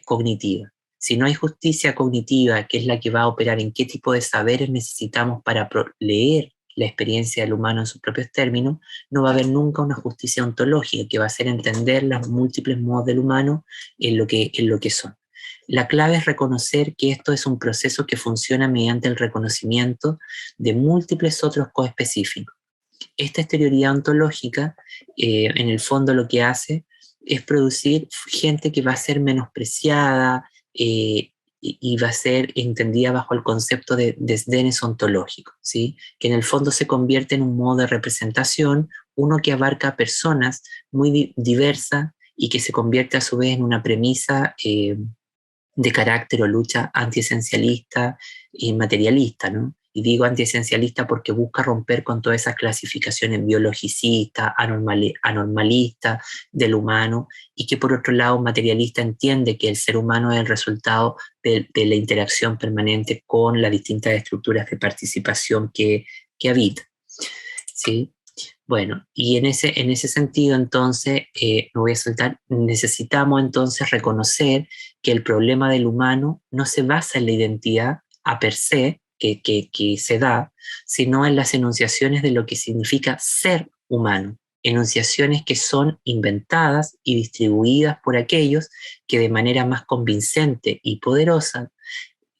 cognitiva. Si no hay justicia cognitiva, que es la que va a operar en qué tipo de saberes necesitamos para leer la experiencia del humano en sus propios términos, no va a haber nunca una justicia ontológica que va a hacer entender los múltiples modos del humano en lo que son. La clave es reconocer que esto es un proceso que funciona mediante el reconocimiento de múltiples otros coespecíficos. Esta exterioridad ontológica, en el fondo lo que hace es producir gente que va a ser menospreciada y va a ser entendida bajo el concepto de desdenes ontológicos, ¿sí? Que en el fondo se convierte en un modo de representación, uno que abarca a personas muy diversas y que se convierte a su vez en una premisa de carácter o lucha antiesencialista y materialista, ¿no? Y digo antiesencialista porque busca romper con todas esas clasificaciones biologicistas, anormalistas del humano, y que por otro lado materialista entiende que el ser humano es el resultado de la interacción permanente con las distintas estructuras de participación que habita, ¿sí? Bueno, y en ese sentido, entonces, me voy a saltar, necesitamos entonces reconocer que el problema del humano no se basa en la identidad a per se, que se da, sino en las enunciaciones de lo que significa ser humano, enunciaciones que son inventadas y distribuidas por aquellos que de manera más convincente y poderosa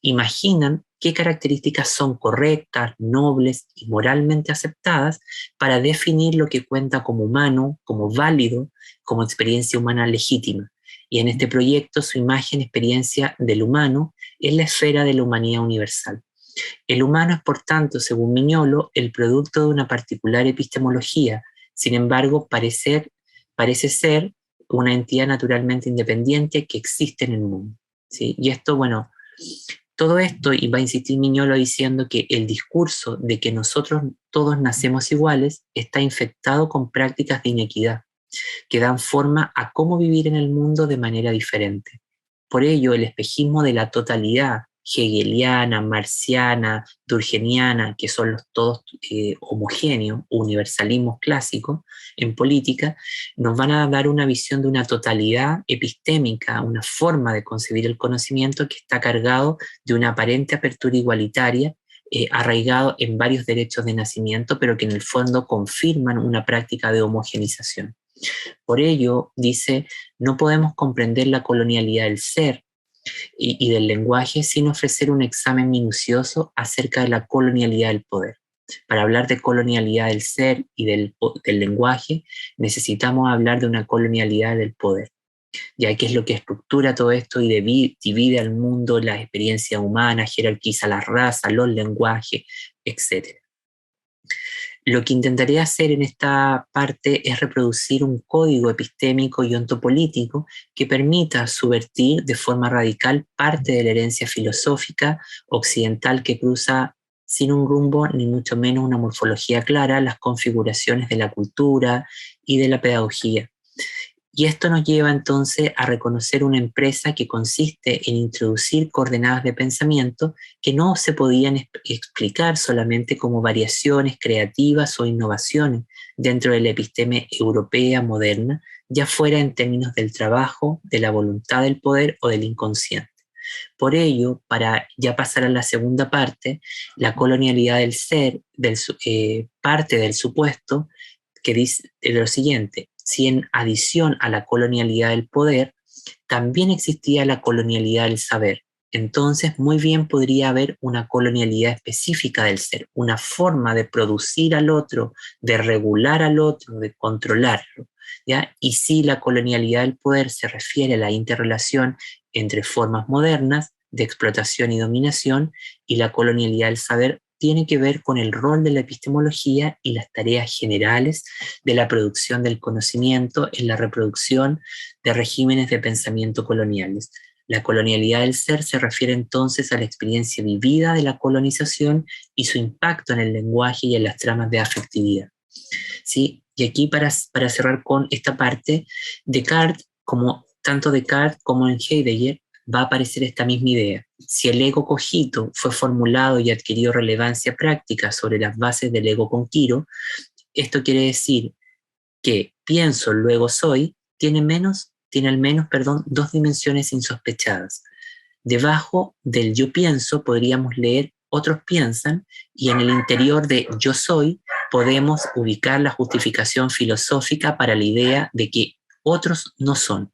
imaginan qué características son correctas, nobles y moralmente aceptadas para definir lo que cuenta como humano, como válido, como experiencia humana legítima. Y en este proyecto su imagen, experiencia del humano, es la esfera de la humanidad universal. El humano es, por tanto, según Mignolo, el producto de una particular epistemología. Sin embargo, parece ser una entidad naturalmente independiente que existe en el mundo. ¿Sí? Y esto, bueno, todo esto, y va a insistir Mignolo diciendo que el discurso de que nosotros todos nacemos iguales está infectado con prácticas de inequidad que dan forma a cómo vivir en el mundo de manera diferente. Por ello, el espejismo de la totalidad hegeliana, marxiana, durkheimiana, que son los todos homogéneos, universalismos clásicos en política, nos van a dar una visión de una totalidad epistémica, una forma de concebir el conocimiento que está cargado de una aparente apertura igualitaria, arraigado en varios derechos de nacimiento, pero que en el fondo confirman una práctica de homogenización. Por ello, dice, no podemos comprender la colonialidad del ser y del lenguaje sin ofrecer un examen minucioso acerca de la colonialidad del poder. Para hablar de colonialidad del ser y del lenguaje, necesitamos hablar de una colonialidad del poder, ya que es lo que estructura todo esto y divide al mundo, la experiencia humana, jerarquiza las razas, los lenguajes, etc. Lo que intentaré hacer en esta parte es reproducir un código epistémico y ontopolítico que permita subvertir de forma radical parte de la herencia filosófica occidental que cruza sin un rumbo ni mucho menos una morfología clara las configuraciones de la cultura y de la pedagogía. Y esto nos lleva entonces a reconocer una empresa que consiste en introducir coordenadas de pensamiento que no se podían explicar solamente como variaciones creativas o innovaciones dentro de la episteme europea moderna, ya fuera en términos del trabajo, de la voluntad del poder o del inconsciente. Por ello, para ya pasar a la segunda parte, la colonialidad del ser parte del supuesto que dice lo siguiente: si en adición a la colonialidad del poder, también existía la colonialidad del saber, entonces muy bien podría haber una colonialidad específica del ser, una forma de producir al otro, de regular al otro, de controlarlo, ¿ya? Y si la colonialidad del poder se refiere a la interrelación entre formas modernas de explotación y dominación, y la colonialidad del saber tiene que ver con el rol de la epistemología y las tareas generales de la producción del conocimiento en la reproducción de regímenes de pensamiento coloniales. La colonialidad del ser se refiere entonces a la experiencia vivida de la colonización y su impacto en el lenguaje y en las tramas de afectividad. ¿Sí? Y aquí para cerrar con esta parte, tanto Descartes como en Heidegger, va a aparecer esta misma idea. Si el ego cogito fue formulado y adquirió relevancia práctica sobre las bases del ego conquiro, esto quiere decir que pienso, luego soy, tiene al menos dos dimensiones insospechadas. Debajo del yo pienso podríamos leer otros piensan, y en el interior de yo soy podemos ubicar la justificación filosófica para la idea de que otros no son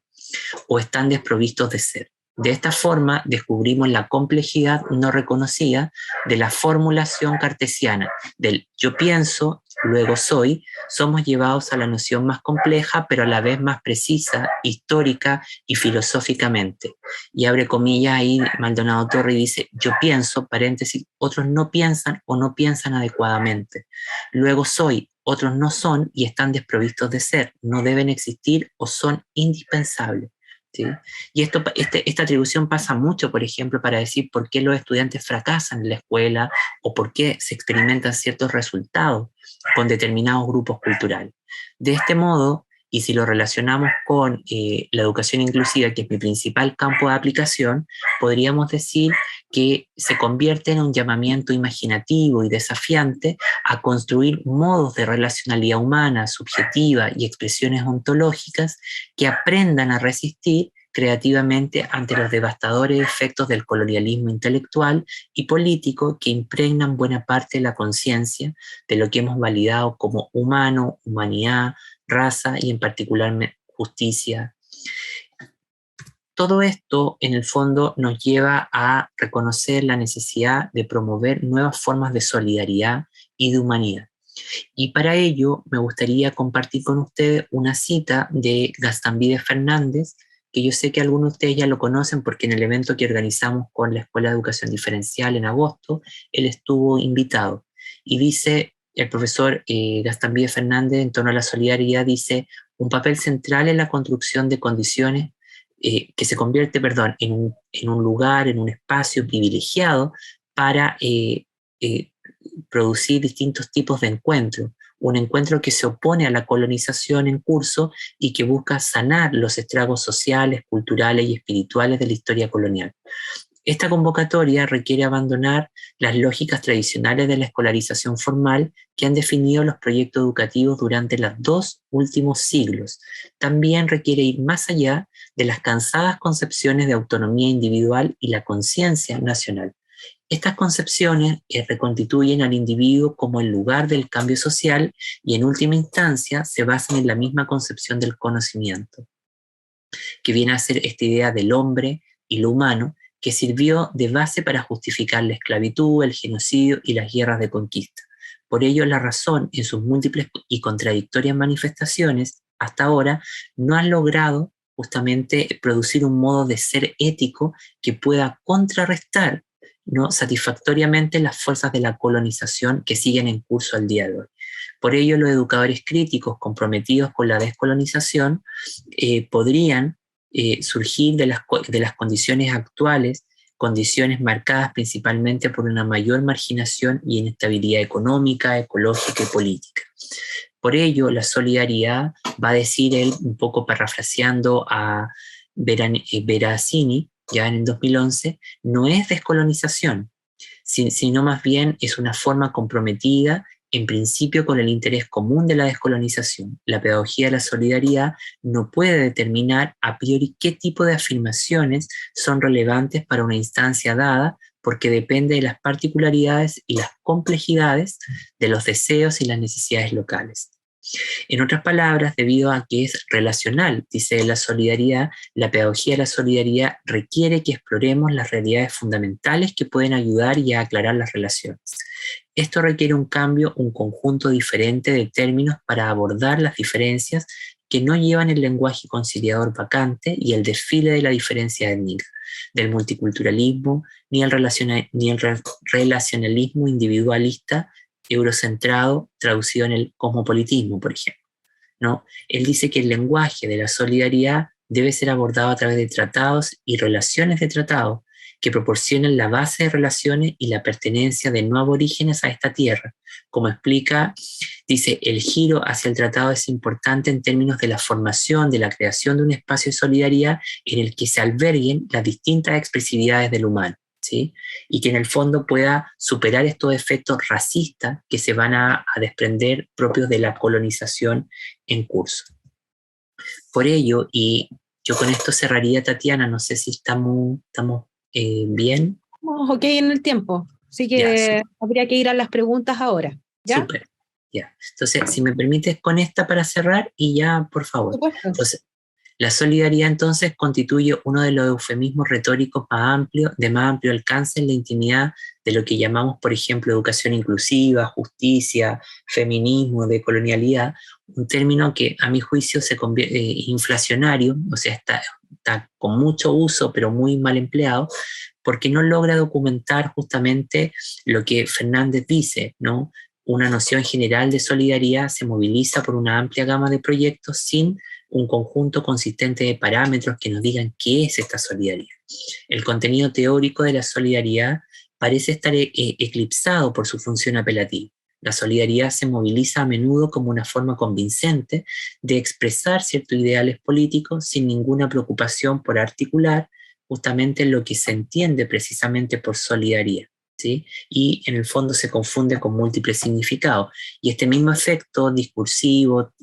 o están desprovistos de ser. De esta forma descubrimos la complejidad no reconocida de la formulación cartesiana del yo pienso, luego soy. Somos llevados a la noción más compleja, pero a la vez más precisa, histórica y filosóficamente. Y abre comillas ahí Maldonado Torre y dice: yo pienso, paréntesis, otros no piensan o no piensan adecuadamente. Luego soy, otros no son y están desprovistos de ser, no deben existir o son indispensables. ¿Sí? Y esta atribución pasa mucho, por ejemplo, para decir por qué los estudiantes fracasan en la escuela o por qué se experimentan ciertos resultados con determinados grupos culturales. De este modo, Y si lo relacionamos con la educación inclusiva, que es mi principal campo de aplicación, podríamos decir que se convierte en un llamamiento imaginativo y desafiante a construir modos de relacionalidad humana, subjetiva y expresiones ontológicas que aprendan a resistir creativamente ante los devastadores efectos del colonialismo intelectual y político que impregnan buena parte de la conciencia de lo que hemos validado como humano, humanidad, raza y en particular justicia. Todo esto, en el fondo, nos lleva a reconocer la necesidad de promover nuevas formas de solidaridad y de humanidad. Y para ello me gustaría compartir con ustedes una cita de Gastambide Fernández, que yo sé que algunos de ustedes ya lo conocen porque en el evento que organizamos con la Escuela de Educación Diferencial en agosto, él estuvo invitado. Y dice el profesor Gastambide Fernández, en torno a la solidaridad, dice: un papel central en la construcción de condiciones que se convierte, en un lugar, en un espacio privilegiado para producir distintos tipos de encuentros. Un encuentro que se opone a la colonización en curso y que busca sanar los estragos sociales, culturales y espirituales de la historia colonial. Esta convocatoria requiere abandonar las lógicas tradicionales de la escolarización formal que han definido los proyectos educativos durante los 2 últimos siglos. También requiere ir más allá de las cansadas concepciones de autonomía individual y la conciencia nacional. Estas concepciones reconstituyen al individuo como el lugar del cambio social y en última instancia se basan en la misma concepción del conocimiento, que viene a ser esta idea del hombre y lo humano, que sirvió de base para justificar la esclavitud, el genocidio y las guerras de conquista. Por ello, la razón, en sus múltiples y contradictorias manifestaciones, hasta ahora, no ha logrado justamente producir un modo de ser ético que pueda contrarrestar, ¿no?, satisfactoriamente las fuerzas de la colonización que siguen en curso al día de hoy. Por ello, los educadores críticos comprometidos con la descolonización podrían surgir de las condiciones actuales, condiciones marcadas principalmente por una mayor marginación y inestabilidad económica, ecológica y política. Por ello, la solidaridad, va a decir él, un poco parafraseando a Verasini, ya en el 2011, no es descolonización, sino más bien es una forma comprometida en principio con el interés común de la descolonización. La pedagogía de la solidaridad no puede determinar a priori qué tipo de afirmaciones son relevantes para una instancia dada, porque depende de las particularidades y las complejidades de los deseos y las necesidades locales. En otras palabras, debido a que es relacional, dice la solidaridad, la pedagogía de la solidaridad requiere que exploremos las realidades fundamentales que pueden ayudar y a aclarar las relaciones. Esto requiere un cambio, un conjunto diferente de términos para abordar las diferencias que no llevan el lenguaje conciliador vacante y el desfile de la diferencia étnica, del multiculturalismo, ni el relacionalismo individualista eurocentrado traducido en el cosmopolitismo, por ejemplo, ¿no? Él dice que el lenguaje de la solidaridad debe ser abordado a través de tratados y relaciones de tratados que proporcionen la base de relaciones y la pertenencia de no aborígenes a esta tierra. Como explica, dice, el giro hacia el tratado es importante en términos de la formación, de la creación de un espacio de solidaridad en el que se alberguen las distintas expresividades del humano, ¿sí? Y que en el fondo pueda superar estos efectos racistas que se van a desprender propios de la colonización en curso. Por ello, y yo con esto cerraría, Tatiana, no sé si estamos bien. Estamos ok en el tiempo, así que habría que ir a las preguntas ahora. ¿Ya? Súper, ya. Entonces, si me permites con esta para cerrar y ya, por favor. Entonces, la solidaridad entonces constituye uno de los eufemismos retóricos de más amplio alcance en la intimidad de lo que llamamos, por ejemplo, educación inclusiva, justicia, feminismo, decolonialidad, un término que a mi juicio se convierte inflacionario, o sea, está con mucho uso pero muy mal empleado, porque no logra documentar justamente lo que Fernández dice, ¿no? Una noción general de solidaridad se moviliza por una amplia gama de proyectos sin un conjunto consistente de parámetros que nos digan qué es esta solidaridad. El contenido teórico de la solidaridad parece estar eclipsado por su función apelativa. La solidaridad se moviliza a menudo como una forma convincente de expresar ciertos ideales políticos sin ninguna preocupación por articular justamente lo que se entiende precisamente por solidaridad, ¿sí? Y en el fondo se confunde con múltiples significados. Y este mismo efecto discursivo,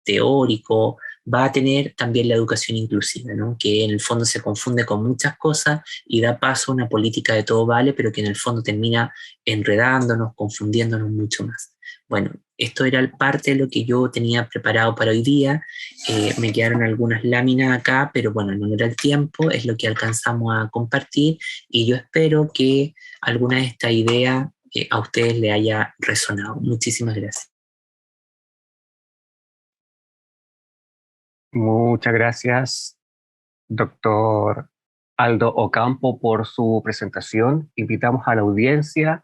teórico, va a tener también la educación inclusiva, ¿no? Que en el fondo se confunde con muchas cosas y da paso a una política de todo vale, pero que en el fondo termina enredándonos, confundiéndonos mucho más. Bueno, esto era parte de lo que yo tenía preparado para hoy día. Me quedaron algunas láminas acá, pero bueno, no era el tiempo, es lo que alcanzamos a compartir y yo espero que alguna de estas ideas a ustedes les haya resonado. Muchísimas gracias. Muchas gracias, doctor Aldo Ocampo, por su presentación. Invitamos a la audiencia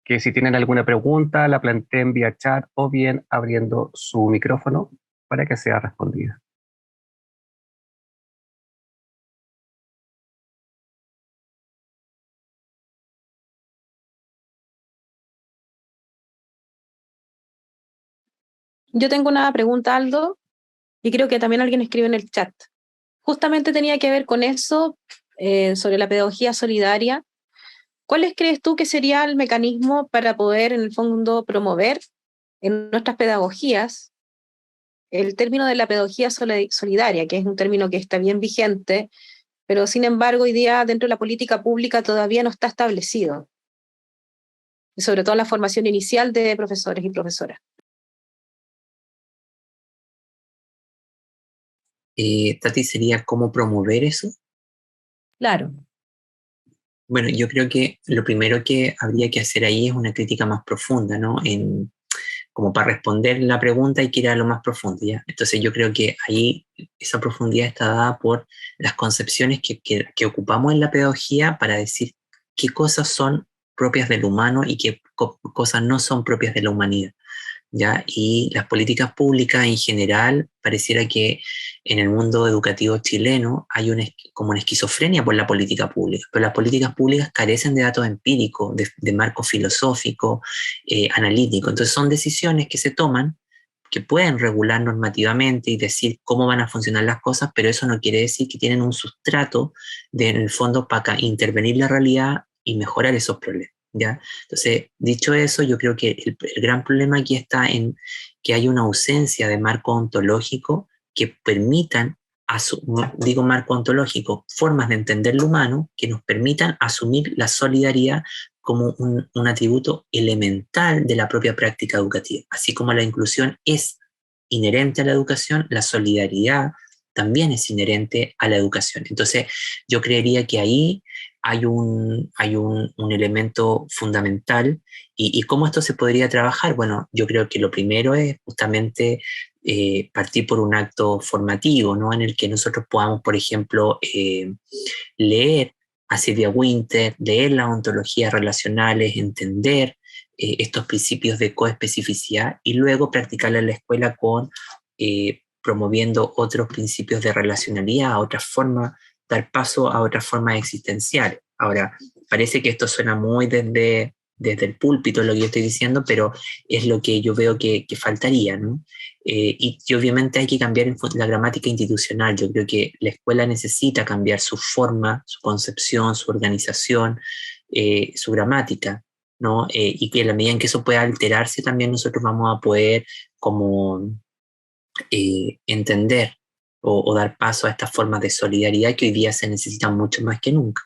que si tienen alguna pregunta la planteen vía chat o bien abriendo su micrófono para que sea respondida. Yo tengo una pregunta, Aldo, y creo que también alguien escribe en el chat. Justamente tenía que ver con eso, sobre la pedagogía solidaria. ¿Cuáles crees tú que sería el mecanismo para poder, en el fondo, promover en nuestras pedagogías el término de la pedagogía solidaria, que es un término que está bien vigente, pero sin embargo hoy día dentro de la política pública todavía no está establecido, y sobre todo en la formación inicial de profesores y profesoras? Tati, ¿sería cómo promover eso? Claro. Bueno, yo creo que lo primero que habría que hacer ahí es una crítica más profunda, ¿no? Como para responder la pregunta hay que ir a lo más profundo, ¿ya? Entonces yo creo que ahí esa profundidad está dada por las concepciones que ocupamos en la pedagogía para decir qué cosas son propias del humano y qué cosas no son propias de la humanidad, ¿ya? Y las políticas públicas en general, pareciera que en el mundo educativo chileno hay como una esquizofrenia por la política pública, pero las políticas públicas carecen de datos empíricos, de marco filosófico, analítico. Entonces son decisiones que se toman, que pueden regular normativamente y decir cómo van a funcionar las cosas, pero eso no quiere decir que tienen un sustrato en el fondo para intervenir la realidad y mejorar esos problemas, ¿ya? Entonces, dicho eso, yo creo que el gran problema aquí está en que hay una ausencia de marco ontológico que permitan, digo marco ontológico, formas de entender lo humano que nos permitan asumir la solidaridad como un atributo elemental de la propia práctica educativa. Así como la inclusión es inherente a la educación, la solidaridad también es inherente a la educación. Entonces, yo creería que ahí hay un elemento fundamental. ¿Y cómo esto se podría trabajar? Bueno, yo creo que lo primero es justamente partir por un acto formativo, ¿no? En el que nosotros podamos, por ejemplo, leer a Silvia Winter, leer las ontologías relacionales, entender estos principios de coespecificidad y luego practicarla en la escuela con promoviendo otros principios de relacionalidad, otras formas, dar paso a otras formas existenciales. Ahora, parece que esto suena muy desde el púlpito lo que yo estoy diciendo, pero es lo que yo veo que faltaría, ¿no? Y obviamente hay que cambiar la gramática institucional. Yo creo que la escuela necesita cambiar su forma, su concepción, su organización, su gramática, ¿no? Y que en la medida en que eso pueda alterarse, también nosotros vamos a poder como entender o dar paso a estas formas de solidaridad que hoy día se necesitan mucho más que nunca.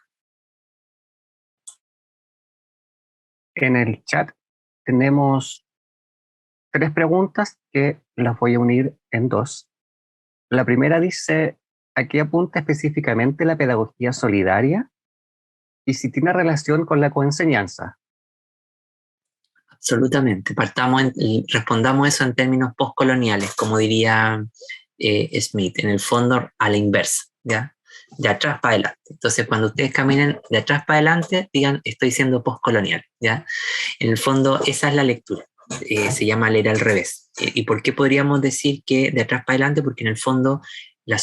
En el chat tenemos 3 preguntas que las voy a unir en 2. La primera dice, ¿a qué apunta específicamente la pedagogía solidaria? Y si tiene relación con la coenseñanza. Absolutamente. Y respondamos eso en términos postcoloniales, como diría Smith, en el fondo a la inversa, ¿ya? De atrás para adelante. Entonces, cuando ustedes caminen de atrás para adelante, digan, estoy siendo postcolonial, ¿ya? En el fondo, esa es la lectura. Se llama leer al revés. ¿Y por qué podríamos decir que de atrás para adelante? Porque en el fondo la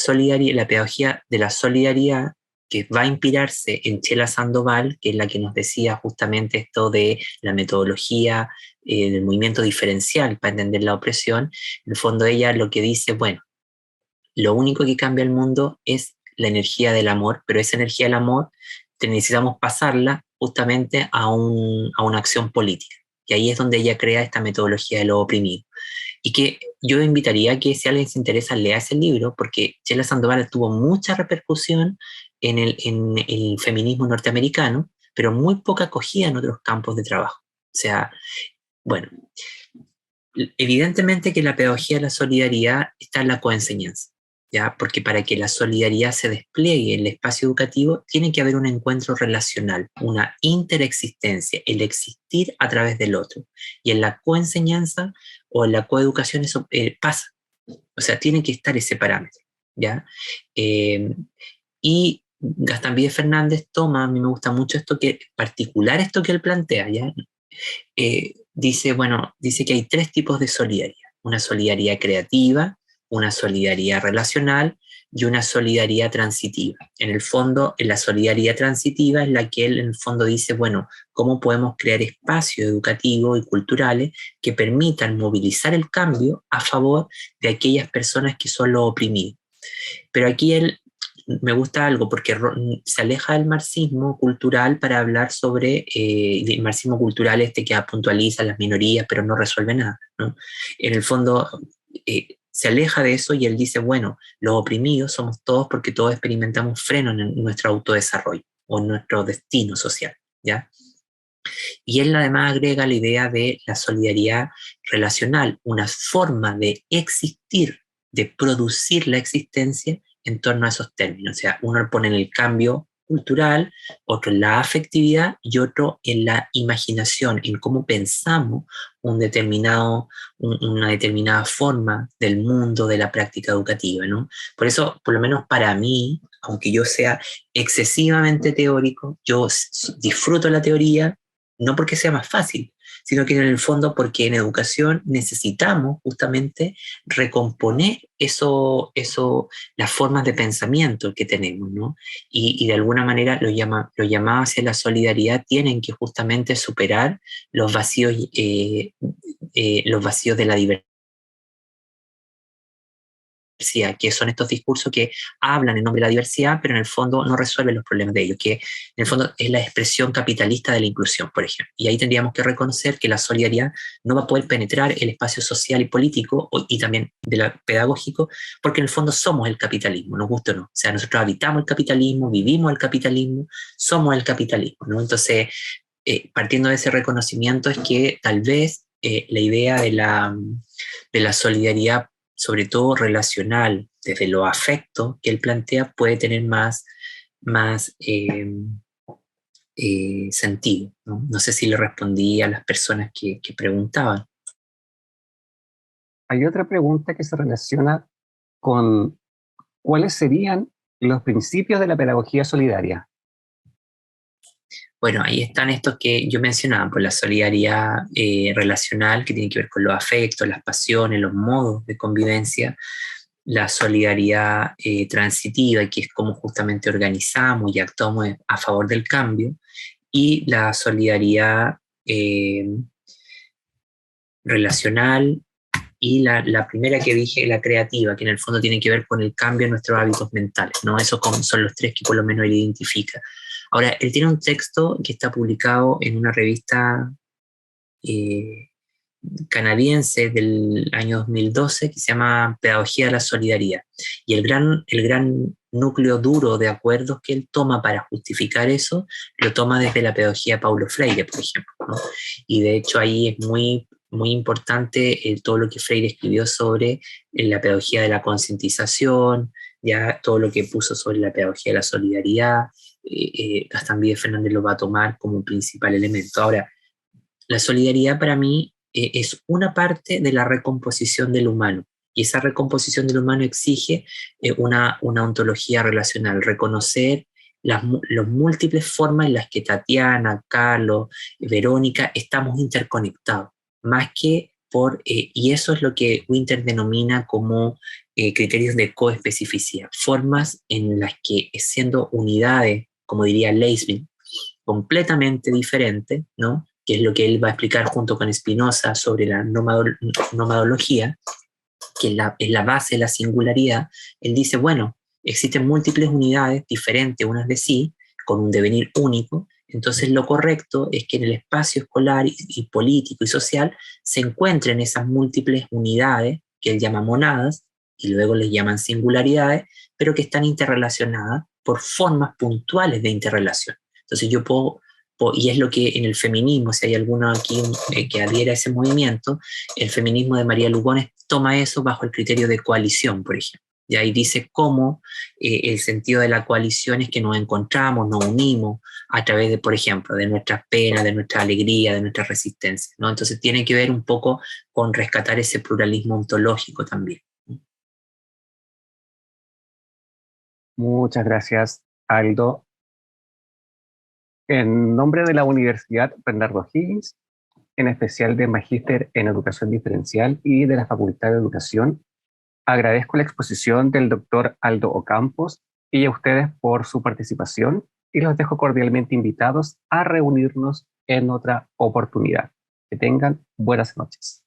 pedagogía de la solidaridad que va a inspirarse en Chela Sandoval, que es la que nos decía justamente esto de la metodología del movimiento diferencial para entender la opresión. En el fondo ella lo que dice, bueno, lo único que cambia el mundo es la energía del amor, pero esa energía del amor necesitamos pasarla justamente a una acción política. Y ahí es donde ella crea esta metodología de lo oprimido. Y que yo invitaría a que si alguien se interesa lea ese libro, porque Chela Sandoval tuvo mucha repercusión en el feminismo norteamericano, pero muy poca acogida en otros campos de trabajo. O sea, bueno, evidentemente que la pedagogía de la solidaridad está en la coenseñanza, ¿ya? Porque para que la solidaridad se despliegue en el espacio educativo tiene que haber un encuentro relacional, una interexistencia, el existir a través del otro. Y en la coenseñanza o en la coeducación eso pasa. O sea, tiene que estar ese parámetro, ¿ya? Y Gastón Vídez Fernández toma, a mí me gusta mucho esto que él plantea, ¿ya? Dice, bueno, dice que hay 3 tipos de solidaridad. Una solidaridad creativa, una solidaridad relacional y una solidaridad transitiva. En el fondo, la solidaridad transitiva es la que él en el fondo dice, bueno, ¿cómo podemos crear espacios educativos y culturales que permitan movilizar el cambio a favor de aquellas personas que son los oprimidos? Pero aquí él me gusta algo porque se aleja del marxismo cultural para hablar sobre el marxismo cultural que puntualiza las minorías pero no resuelve nada, ¿no? En el fondo se aleja de eso y él dice, bueno, los oprimidos somos todos porque todos experimentamos freno en nuestro autodesarrollo o en nuestro destino social, ¿ya? Y él además agrega la idea de la solidaridad relacional, una forma de existir, de producir la existencia en torno a esos términos. O sea, uno pone en el cambio cultural, otro en la afectividad y otro en la imaginación, en cómo pensamos una determinada forma del mundo, de la práctica educativa, ¿no? Por eso, por lo menos para mí, aunque yo sea excesivamente teórico, yo disfruto la teoría, no porque sea más fácil, sino que en el fondo porque en educación necesitamos justamente recomponer las formas de pensamiento que tenemos, ¿no? Y de alguna manera los llamados hacia la solidaridad tienen que justamente superar los vacíos de la diversidad, que son estos discursos que hablan en nombre de la diversidad, pero en el fondo no resuelven los problemas de ellos, que en el fondo es la expresión capitalista de la inclusión, por ejemplo. Y ahí tendríamos que reconocer que la solidaridad no va a poder penetrar el espacio social y político y también pedagógico, porque en el fondo somos el capitalismo, nos gusta o no. O sea, nosotros habitamos el capitalismo, vivimos el capitalismo, somos el capitalismo, ¿no? Entonces, partiendo de ese reconocimiento es que tal vez la idea de la solidaridad, sobre todo relacional, desde los afectos que él plantea, puede tener más sentido, ¿no? No sé si le respondí a las personas que preguntaban. Hay otra pregunta que se relaciona con cuáles serían los principios de la pedagogía solidaria. Bueno, ahí están estos que yo mencionaba, pues la solidaridad relacional, que tiene que ver con los afectos, las pasiones, los modos de convivencia, la solidaridad transitiva, que es cómo justamente organizamos y actuamos a favor del cambio, y la solidaridad relacional, y la primera que dije, la creativa, que en el fondo tiene que ver con el cambio en nuestros hábitos mentales, ¿no? Esos son los 3 que por lo menos él identifica. Ahora, él tiene un texto que está publicado en una revista canadiense del año 2012 que se llama Pedagogía de la Solidaridad. Y el gran núcleo duro de acuerdos que él toma para justificar eso, lo toma desde la pedagogía de Paulo Freire, por ejemplo, ¿no? Y de hecho ahí es muy importante todo lo que Freire escribió sobre la pedagogía de la concientización, ya todo lo que puso sobre la pedagogía de la solidaridad. Gastón Vídez Fernández lo va a tomar como un principal elemento. Ahora, la solidaridad para mí es una parte de la recomposición del humano, y esa recomposición del humano exige una ontología relacional, reconocer las múltiples formas en las que Tatiana, Carlos, Verónica estamos interconectados, más que y eso es lo que Winter denomina como criterios de coespecificidad, formas en las que, siendo unidades, como diría Leibniz, completamente diferentes, ¿no? Que es lo que él va a explicar junto con Spinoza sobre la nomadología, que es la base de la singularidad. Él dice, bueno, existen múltiples unidades diferentes unas de sí, con un devenir único, entonces lo correcto es que en el espacio escolar y político y social se encuentren esas múltiples unidades, que él llama monadas, y luego les llaman singularidades, pero que están interrelacionadas por formas puntuales de interrelación. Entonces yo puedo, y es lo que en el feminismo, si hay alguno aquí que adhiera a ese movimiento, el feminismo de María Lugones toma eso bajo el criterio de coalición, por ejemplo. Y ahí dice cómo el sentido de la coalición es que nos encontramos, nos unimos a través de, por ejemplo, de nuestras penas, de nuestra alegría, de nuestra resistencia, ¿no? Entonces tiene que ver un poco con rescatar ese pluralismo ontológico también. Muchas gracias, Aldo. En nombre de la Universidad Bernardo Higgins, en especial de Magíster en Educación Diferencial y de la Facultad de Educación, agradezco la exposición del doctor Aldo Ocampos y a ustedes por su participación y los dejo cordialmente invitados a reunirnos en otra oportunidad. Que tengan buenas noches.